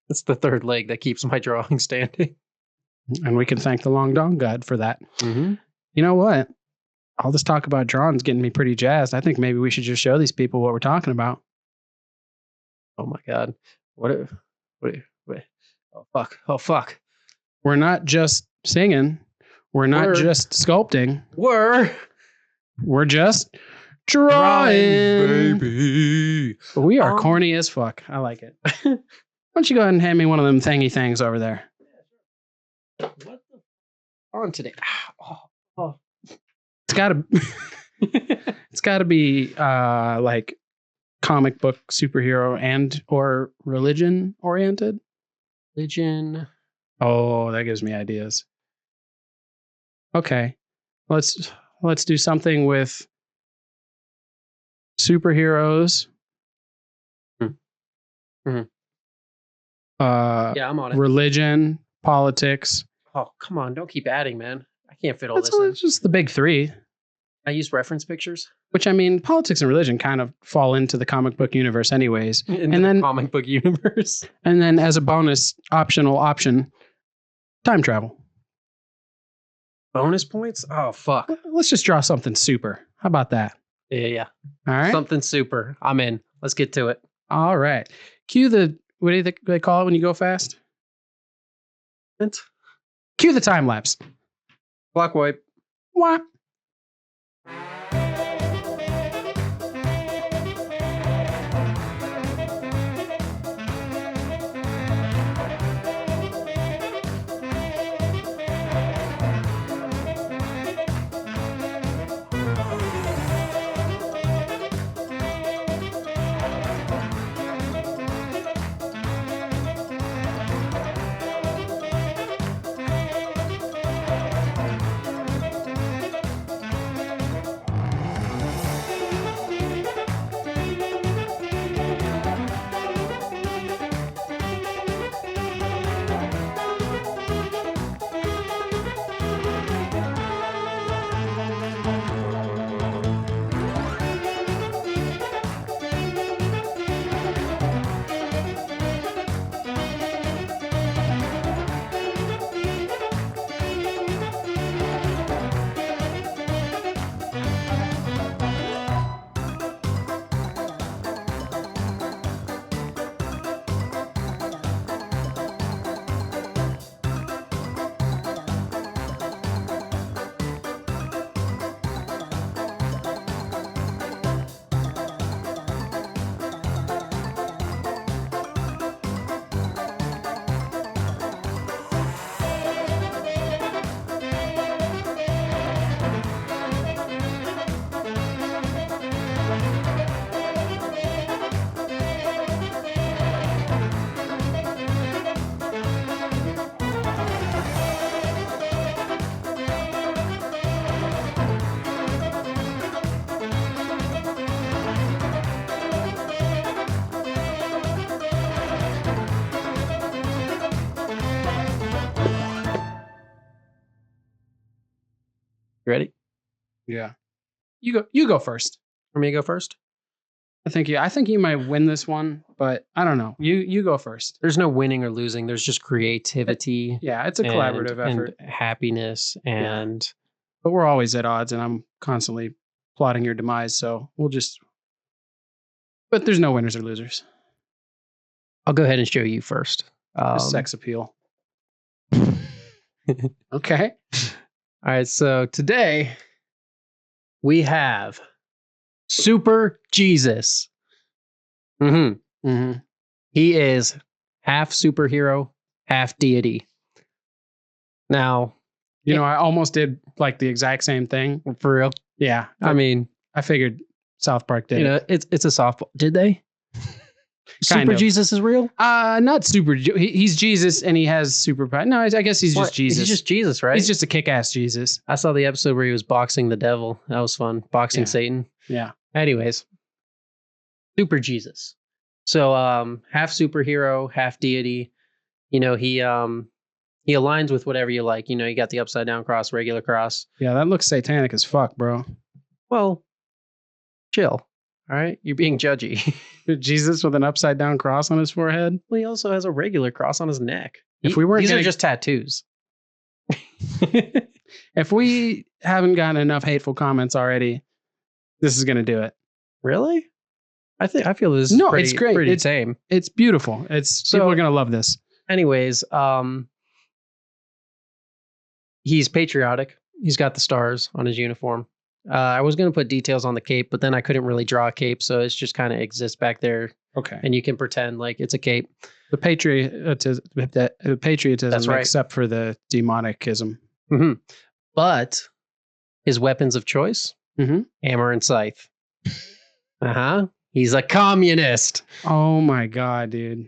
It's the third leg that keeps my drawing standing. And we can thank the Long Dong God for that. Mm-hmm. You know what? All this talk about drawing's getting me pretty jazzed. I think maybe we should just show these people what we're talking about. Oh my God. What? Oh fuck. We're not just singing. We're not just sculpting. We're just drawing, baby. We are corny as fuck. I like it. Why don't you go ahead and hand me one of them thingy things over there? What the on today? Oh. It's gotta be like comic book superhero and or religion oriented. Religion. Oh, that gives me ideas. Okay. Let's do something with superheroes. Mm-hmm. Yeah, I'm on it. Religion, politics. Oh, come on. Don't keep adding, man. I can't fit all this in. It's just the big 3. I use reference pictures. Which, I mean, politics and religion kind of fall into the comic book universe anyways. Comic book universe. And then as a bonus optional option, time travel. Bonus points? Oh, fuck. Let's just draw something super. How about that? Yeah. All right. Something super. I'm in. Let's get to it. All right. Cue the, what do they call it when you go fast? Cue the time lapse. Clock wipe. What? You ready? Yeah. You go first. For me to go first? I think you might win this one, but I don't know. You go first. There's no winning or losing. There's just creativity. Yeah, it's a collaborative effort. And happiness. And but we're always at odds, and I'm constantly plotting your demise. So we'll just. But there's no winners or losers. I'll go ahead and show you first. Sex appeal. Okay. All right. So today we have Super Jesus. He is half superhero, half deity. Now, you know, I almost did like the exact same thing. For real? Yeah. I mean, I figured South Park did. You know, it's a softball. Did they? Super Jesus is real? Not super. He's Jesus and he has superpower. No, I guess he's just Jesus. He's just Jesus, right? He's just a kick-ass Jesus. I saw the episode where he was boxing the devil. That was fun. Boxing Satan. Yeah. Anyways, Super Jesus. So half superhero, half deity. You know, he aligns with whatever you like. You know, you got the upside down cross, regular cross. Yeah, that looks satanic as fuck, bro. Well, chill. All right, you're being judgy. Jesus with an upside down cross on his forehead. Well, he also has a regular cross on his neck. These are just tattoos. If we haven't gotten enough hateful comments already, this is going to do it. Really? I feel this is it's great. Pretty tame. It's beautiful. People are going to love this. Anyways, he's patriotic. He's got the stars on his uniform. I was going to put details on the cape, but then I couldn't really draw a cape, so it's just kind of exists back there. Okay. And you can pretend like it's a cape. The patriotism, That's right. Except for the demonicism. Mm-hmm. But his weapons of choice, hammer and scythe. He's a communist. Oh my God, dude.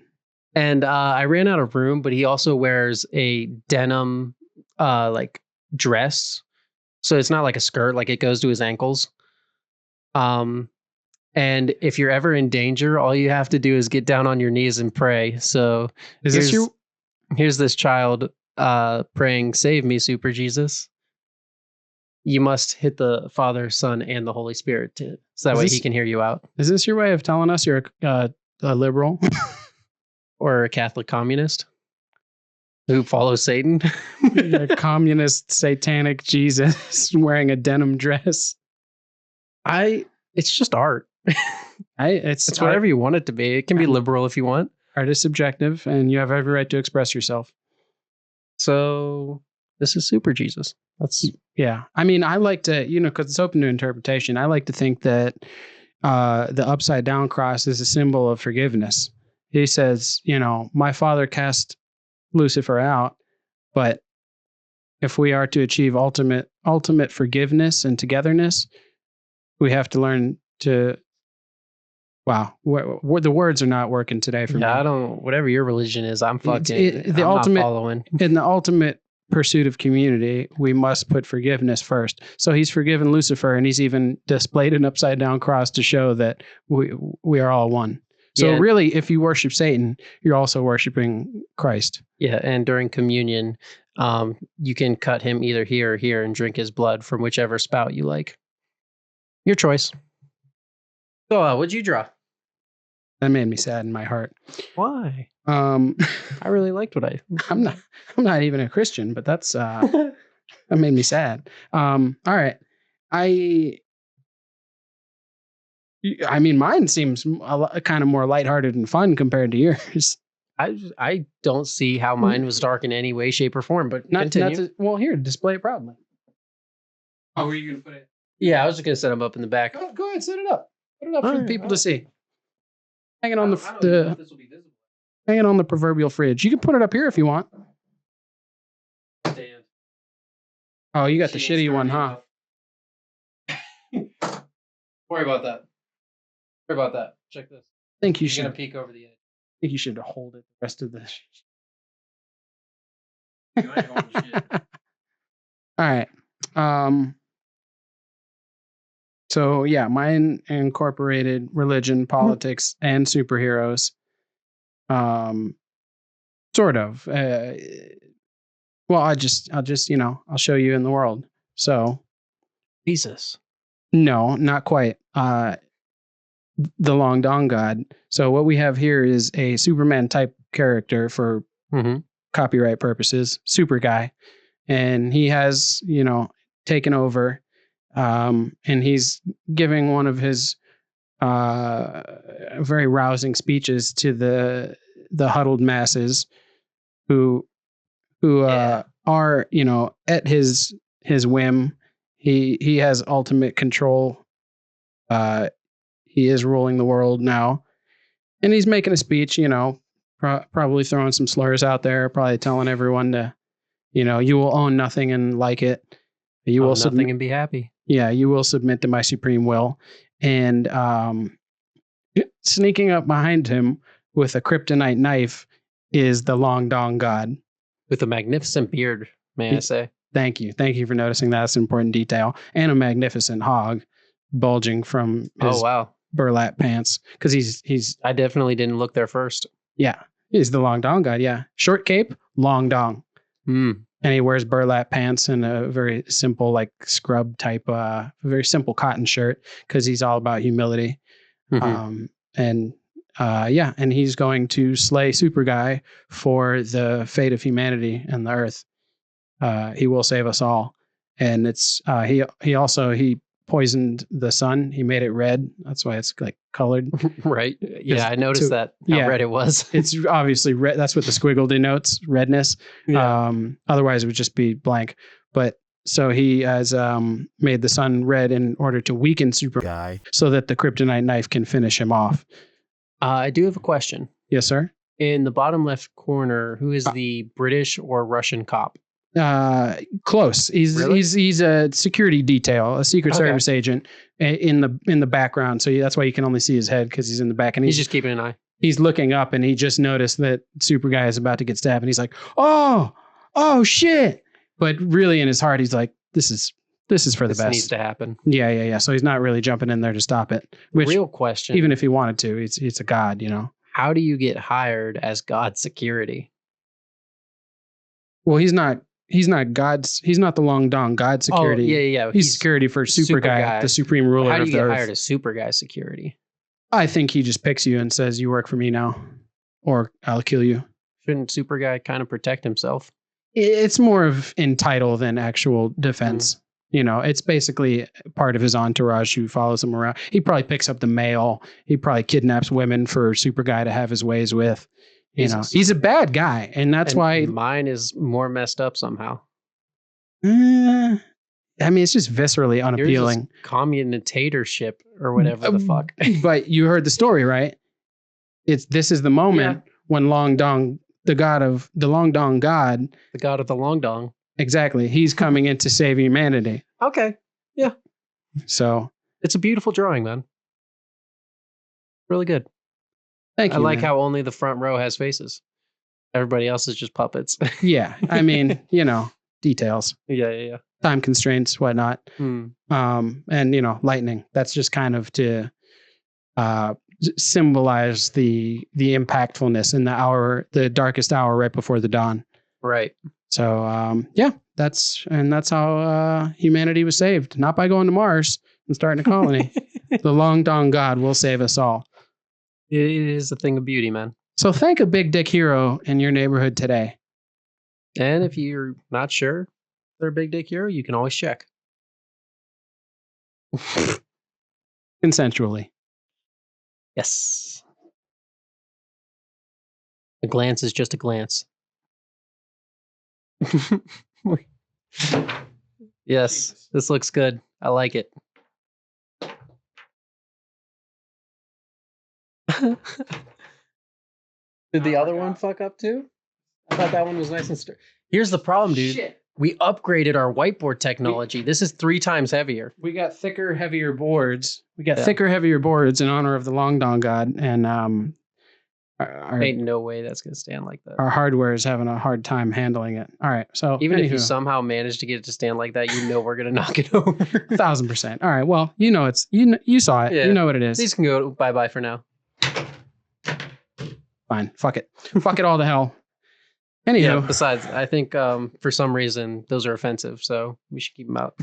And I ran out of room, but he also wears a denim like dress. So it's not like a skirt, like it goes to his ankles. And if you're ever in danger, all you have to do is get down on your knees and pray. So here's this child praying, "Save me, Super Jesus." You must hit the Father, Son, and the Holy Spirit so that way he can hear you out. Is this your way of telling us you're a liberal? Or a Catholic communist who follows Satan? A communist, satanic Jesus wearing a denim dress. It's just art. It's whatever you want it to be. It can be liberal if you want. Art is subjective, and you have every right to express yourself. So this is Super Jesus. I mean, I like to, because it's open to interpretation. I like to think that the upside down cross is a symbol of forgiveness. He says, my Father cast Lucifer out, but if we are to achieve ultimate forgiveness and togetherness, we have to learn to. Wow, the words are not working today for me. I don't. Whatever your religion is, I'm fucking. I'm not following. In the ultimate pursuit of community, we must put forgiveness first. So he's forgiven Lucifer, and he's even displayed an upside down cross to show that we are all one. So really, if you worship Satan, you're also worshiping Christ. Yeah, and during communion, you can cut him either here or here and drink his blood from whichever spout you like. Your choice. So, what'd you draw? That made me sad in my heart. Why? I really liked what I'm not even a Christian, but that's that made me sad. All right. I mean, mine seems kind of more lighthearted and fun compared to yours. I don't see how mine was dark in any way, shape, or form. But continue. Well, here, display it proudly. Oh, were you gonna put it? Yeah, I was just gonna set them up in the back. Go ahead, set it up. Put it up for the people to see. Hang it on the hang it on the proverbial fridge. You can put it up here if you want. Stand. Oh, you got the shitty one, huh? Worry about that. Worry about that. Check this. I think you should peek over the edge. I think you should hold it the rest of this. All right. So yeah, mine incorporated religion, politics, and superheroes. Sort of. Well, I'll just I'll show you in the world. So Jesus. No, not quite. The Long Dong God. So what we have here is a Superman type character for copyright purposes, super guy. And he has, taken over. And he's giving one of his very rousing speeches to the huddled masses who are, at his whim. He has ultimate control. He is ruling the world now, and he's making a speech. Probably throwing some slurs out there. Probably telling everyone to, you will own nothing and like it. You will nothing and be happy. Yeah, you will submit to my supreme will. And sneaking up behind him with a kryptonite knife is the Long Dong God. With a magnificent beard, may I say. Thank you. Thank you for noticing that. That's an important detail. And a magnificent hog bulging from his burlap pants. Because he's I definitely didn't look there first. Yeah. He's the Long Dong God, yeah. Short cape, long dong. And he wears burlap pants and a very simple, like scrub type, very simple cotton shirt because he's all about humility. And he's going to slay Super Guy for the fate of humanity and the Earth. He will save us all. And it's he poisoned the sun. He made it red. That's why it's like colored. Right. Yeah, I noticed that. How red it was. It's obviously red. That's what the squiggle denotes, redness. Yeah. Otherwise it would just be blank. But so he has made the sun red in order to weaken Super Guy so that the kryptonite knife can finish him off. I do have a question. Yes, sir. In the bottom left corner, who is the British or Russian cop? Close. He's a security detail, a Secret Service agent in the background. So that's why you can only see his head because he's in the back, and he's just keeping an eye. He's looking up, and he just noticed that Super Guy is about to get stabbed, and he's like, "Oh shit!" But really, in his heart, he's like, "This is for the best. This needs to happen." Yeah. So he's not really jumping in there to stop it. Which, real question, even if he wanted to, it's a god, How do you get hired as God security? Well, he's not God's. He's not the Long Dong God security. Yeah. He's security for Super Guy, the supreme ruler of the Earth. How do you get hired as Super Guy security? I think he just picks you and says, "You work for me now, or I'll kill you." Shouldn't Super Guy kind of protect himself? It's more of in title than actual defense. It's basically part of his entourage who follows him around. He probably picks up the mail. He probably kidnaps women for Super Guy to have his ways with. He's a bad guy, and that's why mine is more messed up somehow. It's just viscerally unappealing. Yours is communitatorship or whatever the fuck. But you heard the story, right? This is the moment when the Long Dong God, the god of the Long Dong, exactly. He's coming in to save humanity. Okay, yeah. So it's a beautiful drawing, man. Really good. Thank you. I like how only the front row has faces. Everybody else is just puppets. Yeah. Details. Yeah. Time constraints, whatnot. And, lightning. That's just kind of to symbolize the impactfulness in the darkest hour right before the dawn. Right. So, that's how humanity was saved. Not by going to Mars and starting a colony. The Long Dong God will save us all. It is a thing of beauty, man. So thank a big dick hero in your neighborhood today. And if you're not sure they're a big dick hero, you can always check. Consensually. Yes. A glance is just a glance. Yes, this looks good. I like it. Did the other one fuck up too? I thought that one was nice and straight. Here's the problem, dude. Shit. We upgraded our whiteboard technology. This is 3 times heavier. We got thicker, heavier boards. Thicker, heavier boards in honor of the Long Dong God. And ain't no way that's going to stand like that. Our hardware is having a hard time handling it. All right. So even if you somehow manage to get it to stand like that, we're going to knock it over. 1,000%. All right. Well, it's, you saw it. Yeah. You know what it is. These can go bye-bye for now. Fine. Fuck it. Fuck it all to hell. Anywho. Yeah, besides, I think for some reason those are offensive, so we should keep them out.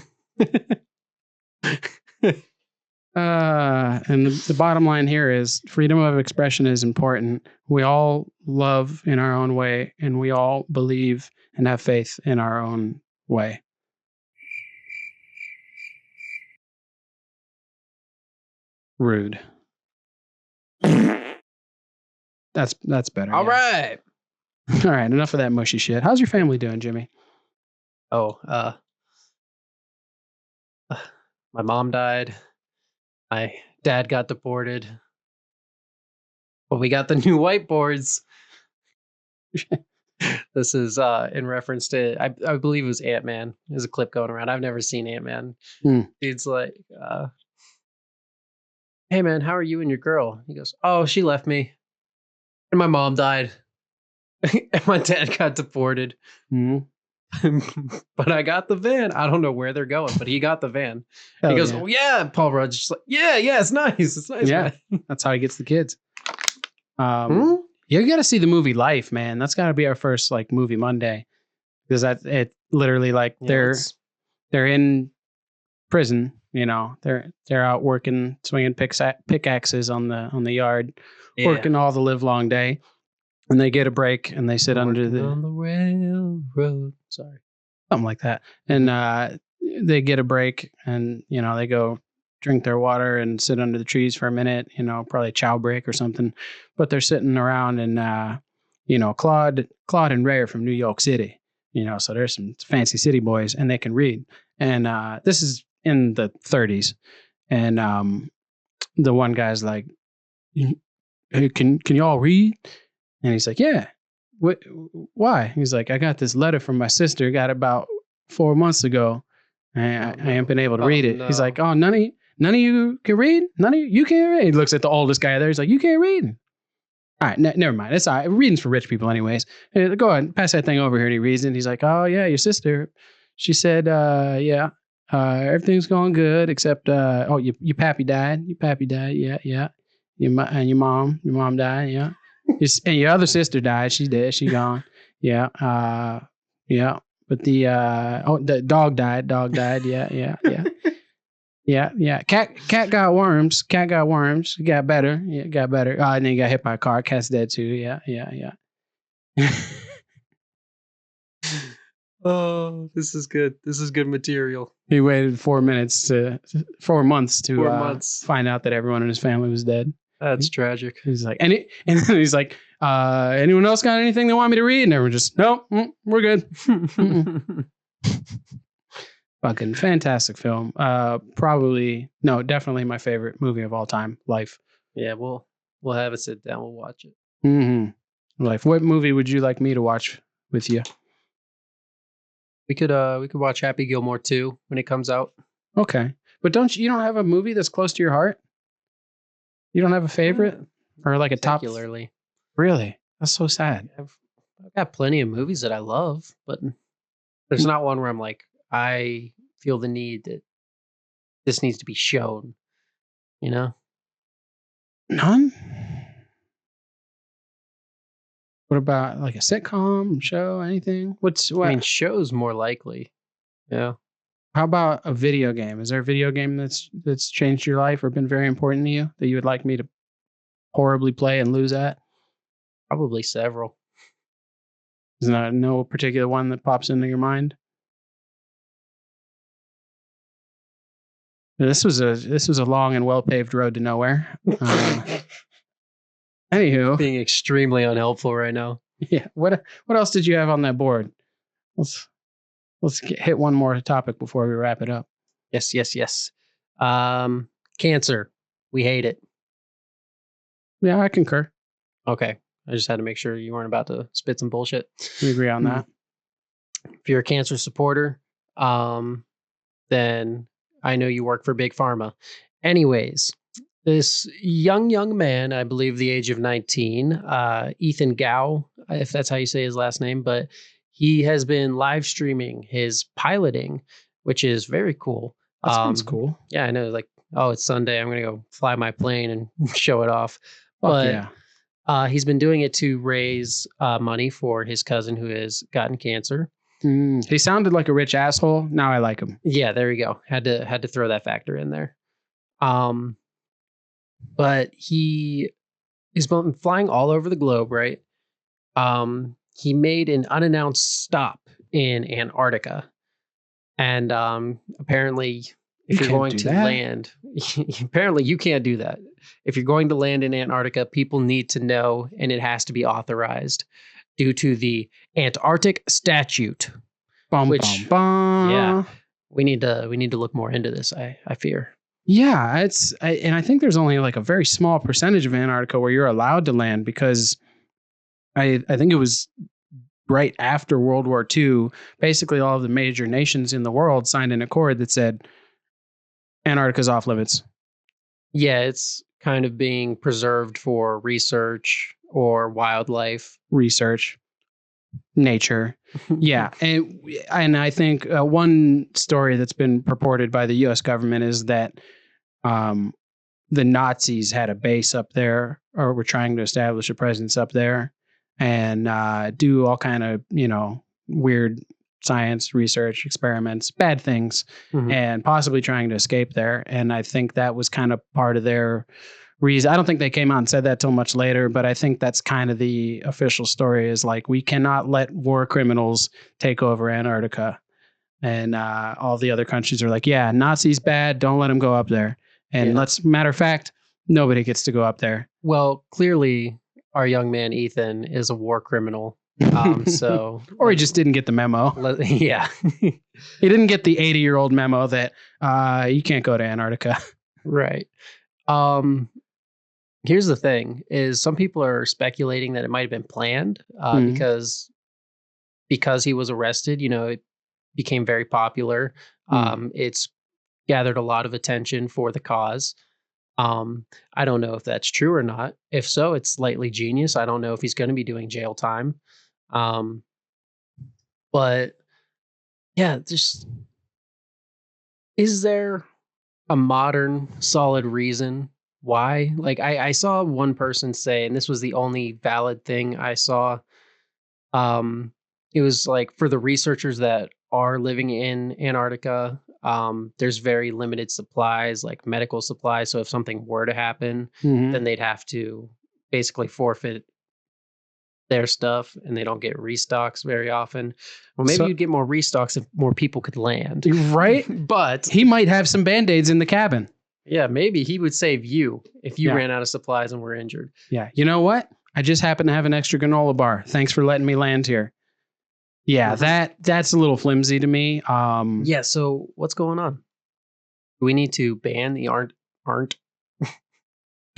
And the bottom line here is freedom of expression is important. We all love in our own way, and we all believe and have faith in our own way. Rude. That's better. All yeah. right. All right. Enough of that mushy shit. How's your family doing, Jimmy? Oh, my mom died. My dad got deported. But we got the new whiteboards. This is in reference to I believe it was Ant-Man. There's a clip going around. I've never seen Ant-Man. Dude's like, hey man, how are you and your girl? He goes, oh, she left me. And my mom died. And my dad got deported. But I got the van. I don't know where they're going, but he got the van. He goes, oh yeah. Paul Rudd's just like, yeah, it's nice. It's nice. Yeah, man. that's how he gets the kids. You got to see the movie Life, man. That's got to be our first like movie Monday, because it literally like they're in prison. You know, they're out working, swinging pickaxes on the yard, working all the live long day, and they get a break and they sit on the railroad. Sorry, something like that, and they get a break, and you know they go drink their water and sit under the trees for a minute, you know, probably a chow break or something. But they're sitting around, and you know, Claude and Ray are from New York City, you know, so there's some fancy city boys and they can read. And this is in the 30s. And the one guy's like, hey, can you all read? And he's like, yeah. Why? He's like, I got this letter from my sister, got it about 4 months ago. And I ain't been able to read it. No. He's like, oh, none of you can read? None of you can't read? He looks at the oldest guy there. He's like, you can't read? All right, never mind. It's all right. Reading's for rich people anyways. Hey, go ahead, pass that thing over here. And he reads it. And he's like, oh, yeah, your sister. She said, yeah, everything's going good except, oh, your pappy died. Your pappy died. Yeah. And your mom died. Yeah. And your other sister died. She's dead. She gone. Yeah. Yeah. But the dog died. Yeah. Yeah. Cat got worms. Cat got worms. It got better. Yeah, it got better. And then he got hit by a car. Cat's dead too. Yeah. Oh, this is good. This is good material. He waited 4 months to find out that everyone in his family was dead. That's tragic. He's like, and he's like, anyone else got anything they want me to read? And everyone just, no, we're good. Fucking fantastic film. Definitely my favorite movie of all time. Life. Yeah, we'll have a sit down. We'll watch it. Life. What movie would you like me to watch with you? We could watch Happy Gilmore 2 when it comes out. Okay, but you don't have a movie that's close to your heart? You don't have a favorite or like a top? Really? That's so sad. I've got plenty of movies that I love, but there's not one where I'm like, I feel the need that this needs to be shown, you know? None? What about like a sitcom show, anything? I mean, shows more likely. Yeah. How about a video game? Is there a video game that's changed your life or been very important to you that you would like me to horribly play and lose at? Probably several. Is there no particular one that pops into your mind? This was a long and well-paved road to nowhere. Anywho, being extremely unhelpful right now. Yeah. What else did you have on that board? Let's hit one more topic before we wrap it up. Yes. Cancer. We hate it. Yeah, I concur. Okay. I just had to make sure you weren't about to spit some bullshit. We agree on that. If you're a cancer supporter, then I know you work for Big Pharma. Anyways, this young man, I believe the age of 19, Ethan Gao, if that's how you say his last name, but he has been live streaming his piloting, which is very cool. That sounds cool. Yeah, I know. Like, oh, it's Sunday. I'm going to go fly my plane and show it off. He's been doing it to raise money for his cousin who has gotten cancer. He sounded like a rich asshole. Now I like him. Yeah, there you go. Had to throw that factor in there. Um, but he is been flying all over the globe, right? He made an unannounced stop in Antarctica. And apparently, You if you're can't going do to that. land, apparently you can't do that. If you're going to land in Antarctica, people need to know, and it has to be authorized due to the Antarctic Statute. Bum bum Which, yeah, bum. we need to look more into this. I fear. Yeah, and I think there's only like a very small percentage of Antarctica where you're allowed to land because I think it was right after World War II. Basically, all of the major nations in the world signed an accord that said Antarctica's off limits. Yeah, it's kind of being preserved for research or wildlife. Research, nature. Yeah, and I think one story that's been purported by the U.S. government is that um, the Nazis had a base up there, or were trying to establish a presence up there, and do all kind of weird science research experiments, bad things, Mhm. and possibly trying to escape there. And I think that was kind of part of their reason. I don't think they came out and said that till much later, but I think that's kind of the official story. Is like, we cannot let war criminals take over Antarctica. And all the other countries are like, yeah, Nazis bad. Don't let them go up there. And Yeah. matter of fact, nobody gets to go up there. Well, clearly, our young man Ethan is a war criminal. So, Or he just didn't get the memo. yeah, He didn't get the 80-year-old memo that you can't go to Antarctica. right. Um, Here's the thing: is some people are speculating that it might have been planned Mhm. because he was arrested. It became very popular. Mm. It's gathered a lot of attention for the cause. I don't know if that's true or not. If so, it's slightly genius. I don't know if he's going to be doing jail time. Um, but yeah, just is there a modern solid reason why? Like I saw one person say, and this was the only valid thing I saw. Um, it was like for the researchers that are living in Antarctica, there's very limited supplies, like medical supplies. So if something were to happen, Mhm. then they'd have to basically forfeit their stuff and they don't get restocks very often. Well, maybe So, you'd get more restocks if more people could land. right? But He might have some band-aids in the cabin. yeah, maybe he would save you if you Yeah. ran out of supplies and were injured. Yeah. You know what? I just happen to have an extra granola bar. Thanks for letting me land here. Yeah, Mhm. that's a little flimsy to me. Yeah, so what's going on? Do we need to ban the aren't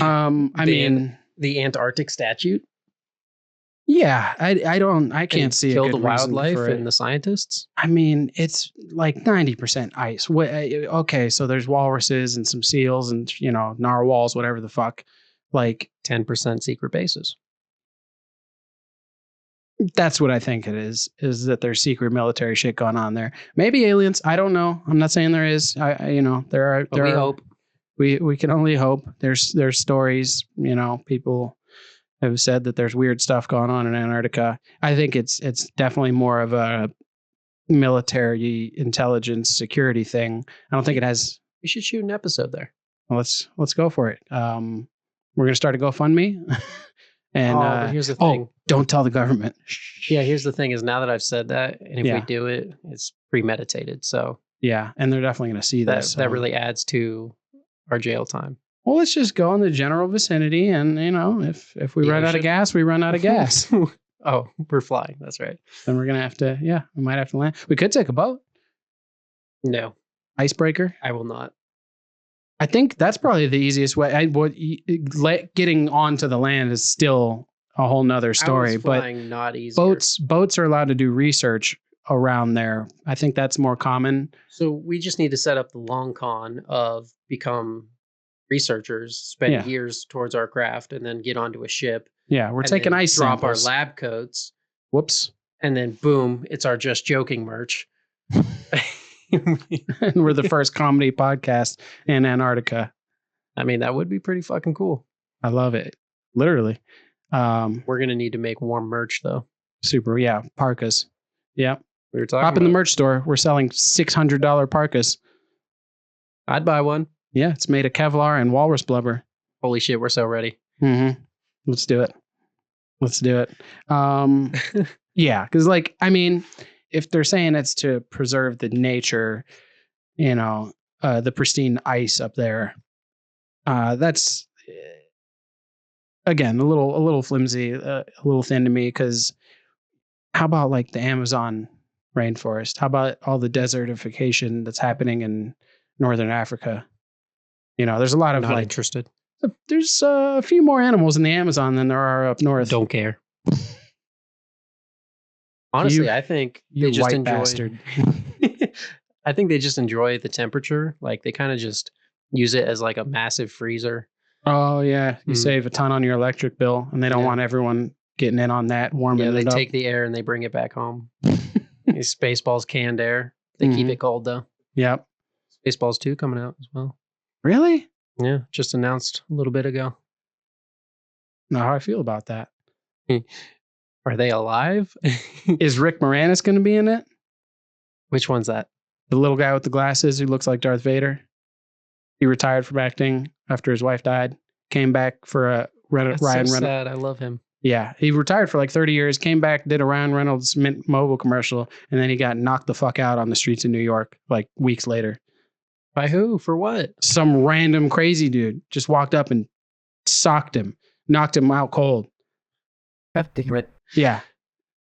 I ban mean, the Antarctic statute yeah, I can't and see a kill the good reason wildlife for and it. the scientists? I mean, it's like 90% ice. Okay, so there's walruses and some seals and narwhals, whatever the fuck. Like, 10% secret bases. that's what I think it is that there's secret military shit going on there. Maybe aliens. I don't know. I'm not saying there is. There But we are. hope. We can only hope. There's stories. People have said that there's weird stuff going on in Antarctica. I think it's definitely more of a military intelligence security thing. I don't think it has. We should shoot an episode there. Well, let's go for it. We're gonna start a GoFundMe, and Oh, but here's the thing. don't tell the government. Yeah, here's the thing is now that I've said that, and if we Yeah. do it, it's premeditated. So Yeah, and they're definitely gonna see this. that really adds to our jail time. Well, let's just go in the general vicinity, and if we The run out of ocean? gas, we run out of gas. Oh, we're flying. That's right. Then we're gonna have to. Yeah, we might have to land. We could take a boat, No, icebreaker. I will not. I think that's probably the easiest way. Getting onto the land is still a whole nother story. But Flying not easier. boats are allowed to do research around there. I think that's more common. So we just need to set up the long con of become researchers, spend Yeah. years towards our craft, and then get onto a ship. Yeah, we're and taking then ice drop samples. our lab coats, Whoops. and then boom, it's our just joking merch. And we're the first comedy podcast in Antarctica. I mean, that would be pretty fucking cool. I love it. Literally. We're gonna need to make warm merch though. Super. Yeah. Parkas. Yeah. We were talking Hop in the about- merch store. We're selling $600 parkas. I'd buy one. Yeah, it's made of Kevlar and walrus blubber. Holy shit, we're so ready. Mm-hmm. Let's do it. Let's do it. Yeah, because like, I mean, if they're saying it's to preserve the nature, the pristine ice up there, that's again a little flimsy, a little thin to me. Because how about like the Amazon rainforest? How about all the desertification that's happening in northern Africa? There's a lot of Not like interested. there's a few more animals in the Amazon than there are up north. Don't care. Honestly, I think they just white enjoy. bastard. I think they just enjoy the temperature. Like they kind of just use it as like a massive freezer. Oh yeah, you save a ton on your electric bill, and they don't want everyone getting in on that, warming they it up. take the air and they bring it back home. These Spaceballs canned air. They keep it cold though. Yep. Spaceballs 2 coming out as well. Really? Yeah, just announced a little bit ago. Know how I feel about that. Are they alive? Is Rick Moranis going to be in it? Which one's that? The little guy with the glasses who looks like Darth Vader. He retired from acting after his wife died. Came back for a That's Ryan so Reynolds. sad. I love him. Yeah, he retired for like 30 years. Came back, did a Ryan Reynolds Mint Mobile commercial, and then he got knocked the fuck out on the streets of New York like weeks later. By who? For what? Some random crazy dude just walked up and socked him, knocked him out cold. Yeah.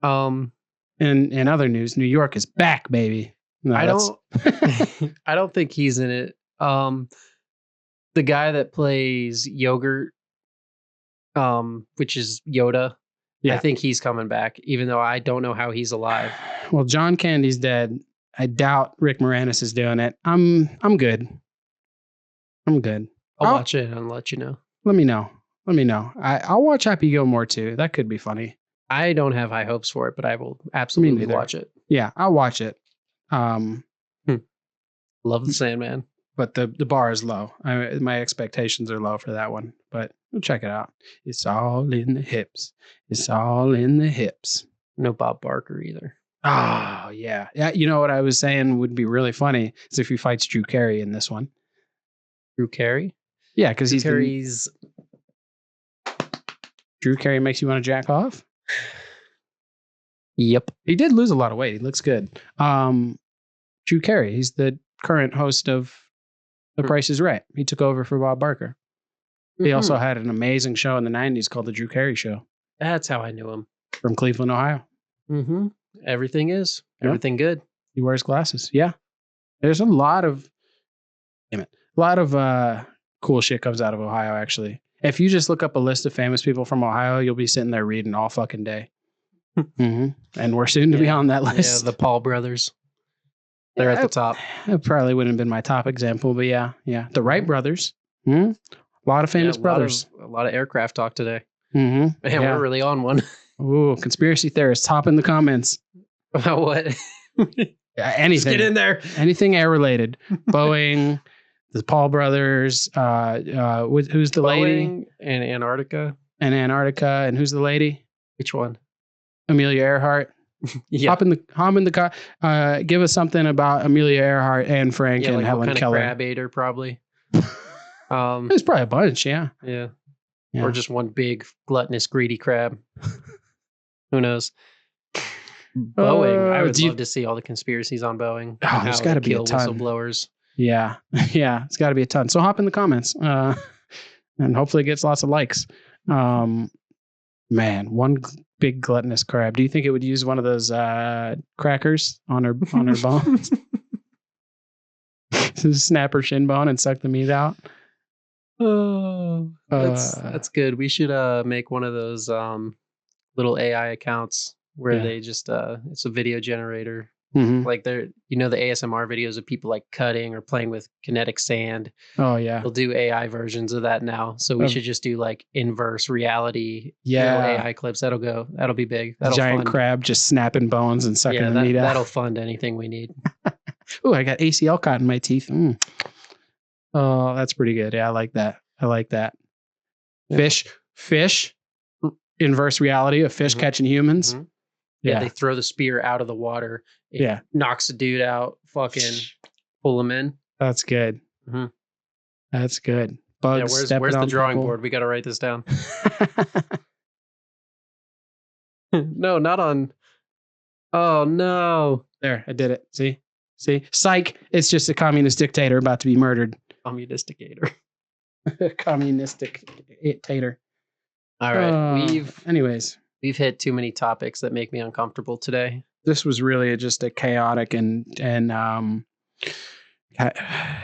In other news, New York is back, baby. No, I don't think he's in it. The guy that plays Yogurt, which is Yoda, I think he's coming back, even though I don't know how he's alive. Well, John Candy's dead. I doubt Rick Moranis is doing it. I'm good. I'm good. I'll watch it and let you know. Let me know. I'll watch Happy Gilmore too. That could be funny. I don't have high hopes for it, but I will absolutely watch it. Yeah, I'll watch it. Love the Sandman. But the bar is low. My expectations are low for that one. But we'll check it out. It's all in the hips. It's all in the hips. No Bob Barker either. Oh, yeah. Yeah, you know what I was saying would be really funny is if he fights Drew Carey in this one. Drew Carey? Yeah, because Drew Carey makes you want to jack off? Yep. He did lose a lot of weight. He looks good. Drew Carey, he's the current host of The Price is Right. He took over for Bob Barker. He also had an amazing show in the 90s called The Drew Carey Show. That's how I knew him. From Cleveland, Ohio. Mm-hmm. Everything good. He wears glasses. Yeah. There's a lot of cool shit comes out of Ohio, actually. If you just look up a list of famous people from Ohio, you'll be sitting there reading all fucking day. And we're soon to be on that list. Yeah, the Paul brothers. They're at the top. That probably wouldn't have been my top example, but yeah. The Wright brothers. A lot of famous brothers. A lot of aircraft talk today. Man, we're really on one. Ooh, conspiracy theorists, hop in the comments. About what? Anything. Just get in there. Anything air related. Boeing, the Paul brothers. Who's the lady? Boeing and Antarctica. And who's the lady? Which one? Amelia Earhart. Yeah. Hop in the car. Give us something about Amelia Earhart, Anne Frank, and like Helen what kind Keller. Of crab ate her, probably. There's probably a bunch, yeah. Or just one big gluttonous greedy crab. Who knows? Boeing. I would love to see all the conspiracies on Boeing. Oh, there's got to be a ton. Whistleblowers. Yeah, it's got to be a ton. So hop in the comments, and hopefully it gets lots of likes. Man, one big gluttonous crab. Do you think it would use one of those crackers on her bones? Snap her shin bone and suck the meat out. Oh, that's good. We should make one of those little AI accounts where they just it's a video generator. Like the ASMR videos of people like cutting or playing with kinetic sand. Oh yeah. They'll do AI versions of that now. So we should just do like inverse reality little AI clips. That'll be big. That'll giant fund. Crab just snapping bones and sucking the meat out. That'll fund anything we need. Oh, I got ACL caught in my teeth. Oh, that's pretty good. Yeah, I like that. Yeah. Fish, inverse reality of fish catching humans. Yeah, they throw the spear out of the water. It knocks a dude out. Fucking pull him in. That's good. That's good. Yeah, Bugs where's stepping the on drawing people. board? We got to write this down. No, not on. Oh no, There, I did it. See? Psych. It's just a communist dictator about to be murdered. communisticator. Communistic dictator. All right, Anyways, we've hit too many topics that make me uncomfortable today. this was really just a chaotic and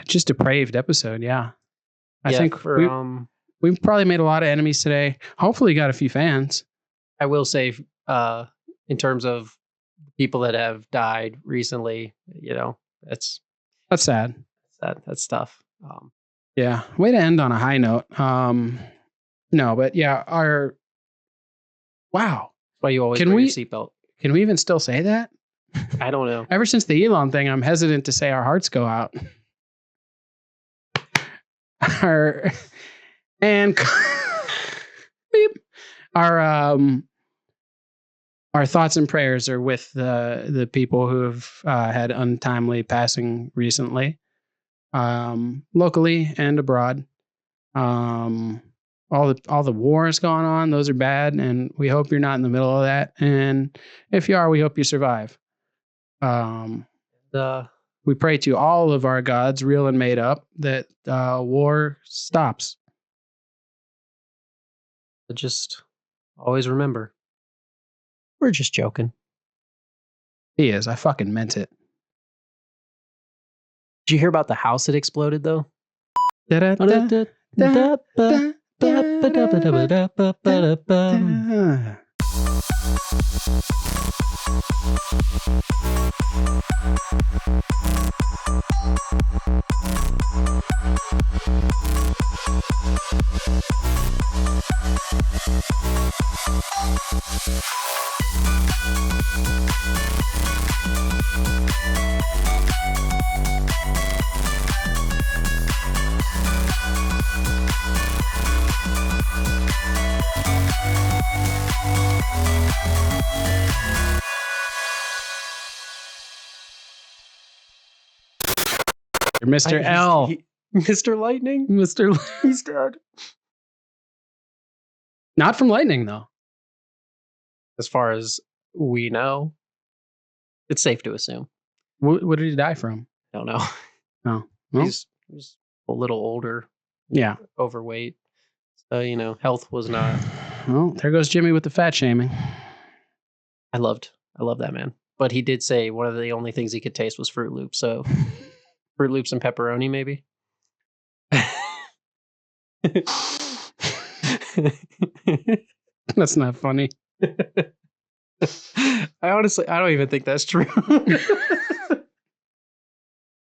just depraved episode. Yeah, I think we probably made a lot of enemies today. Hopefully, got a few fans. I will say, in terms of people that have died recently, that's sad. That's tough. Yeah, way to end on a high note. No, but yeah, wow. That's why you always wear your seatbelt. Can we even still say that? I don't know. Ever since the Elon thing, I'm hesitant to say our hearts go out. Our thoughts and prayers are with the people who have had untimely passing recently, locally and abroad. All the wars going on, those are bad, and we hope you're not in the middle of that. And if you are, we hope you survive. We pray to all of our gods, real and made up, that war stops. But just always remember, we're just joking. He is. I fucking meant it. Did you hear about the house that exploded, though? Mr. L. Mr. Lightning? He's dead. Not from lightning, though. As far as we know, it's safe to assume. What did he die from? I don't know. Oh. Well, He's a little older. Yeah. Overweight. So, health was not. Well, there goes Jimmy with the fat shaming. I love that man. But he did say one of the only things he could taste was Fruit Loops. So Fruit Loops and pepperoni, maybe. That's not funny. I don't even think that's true.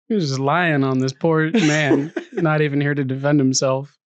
He was just lying on this poor man, not even here to defend himself.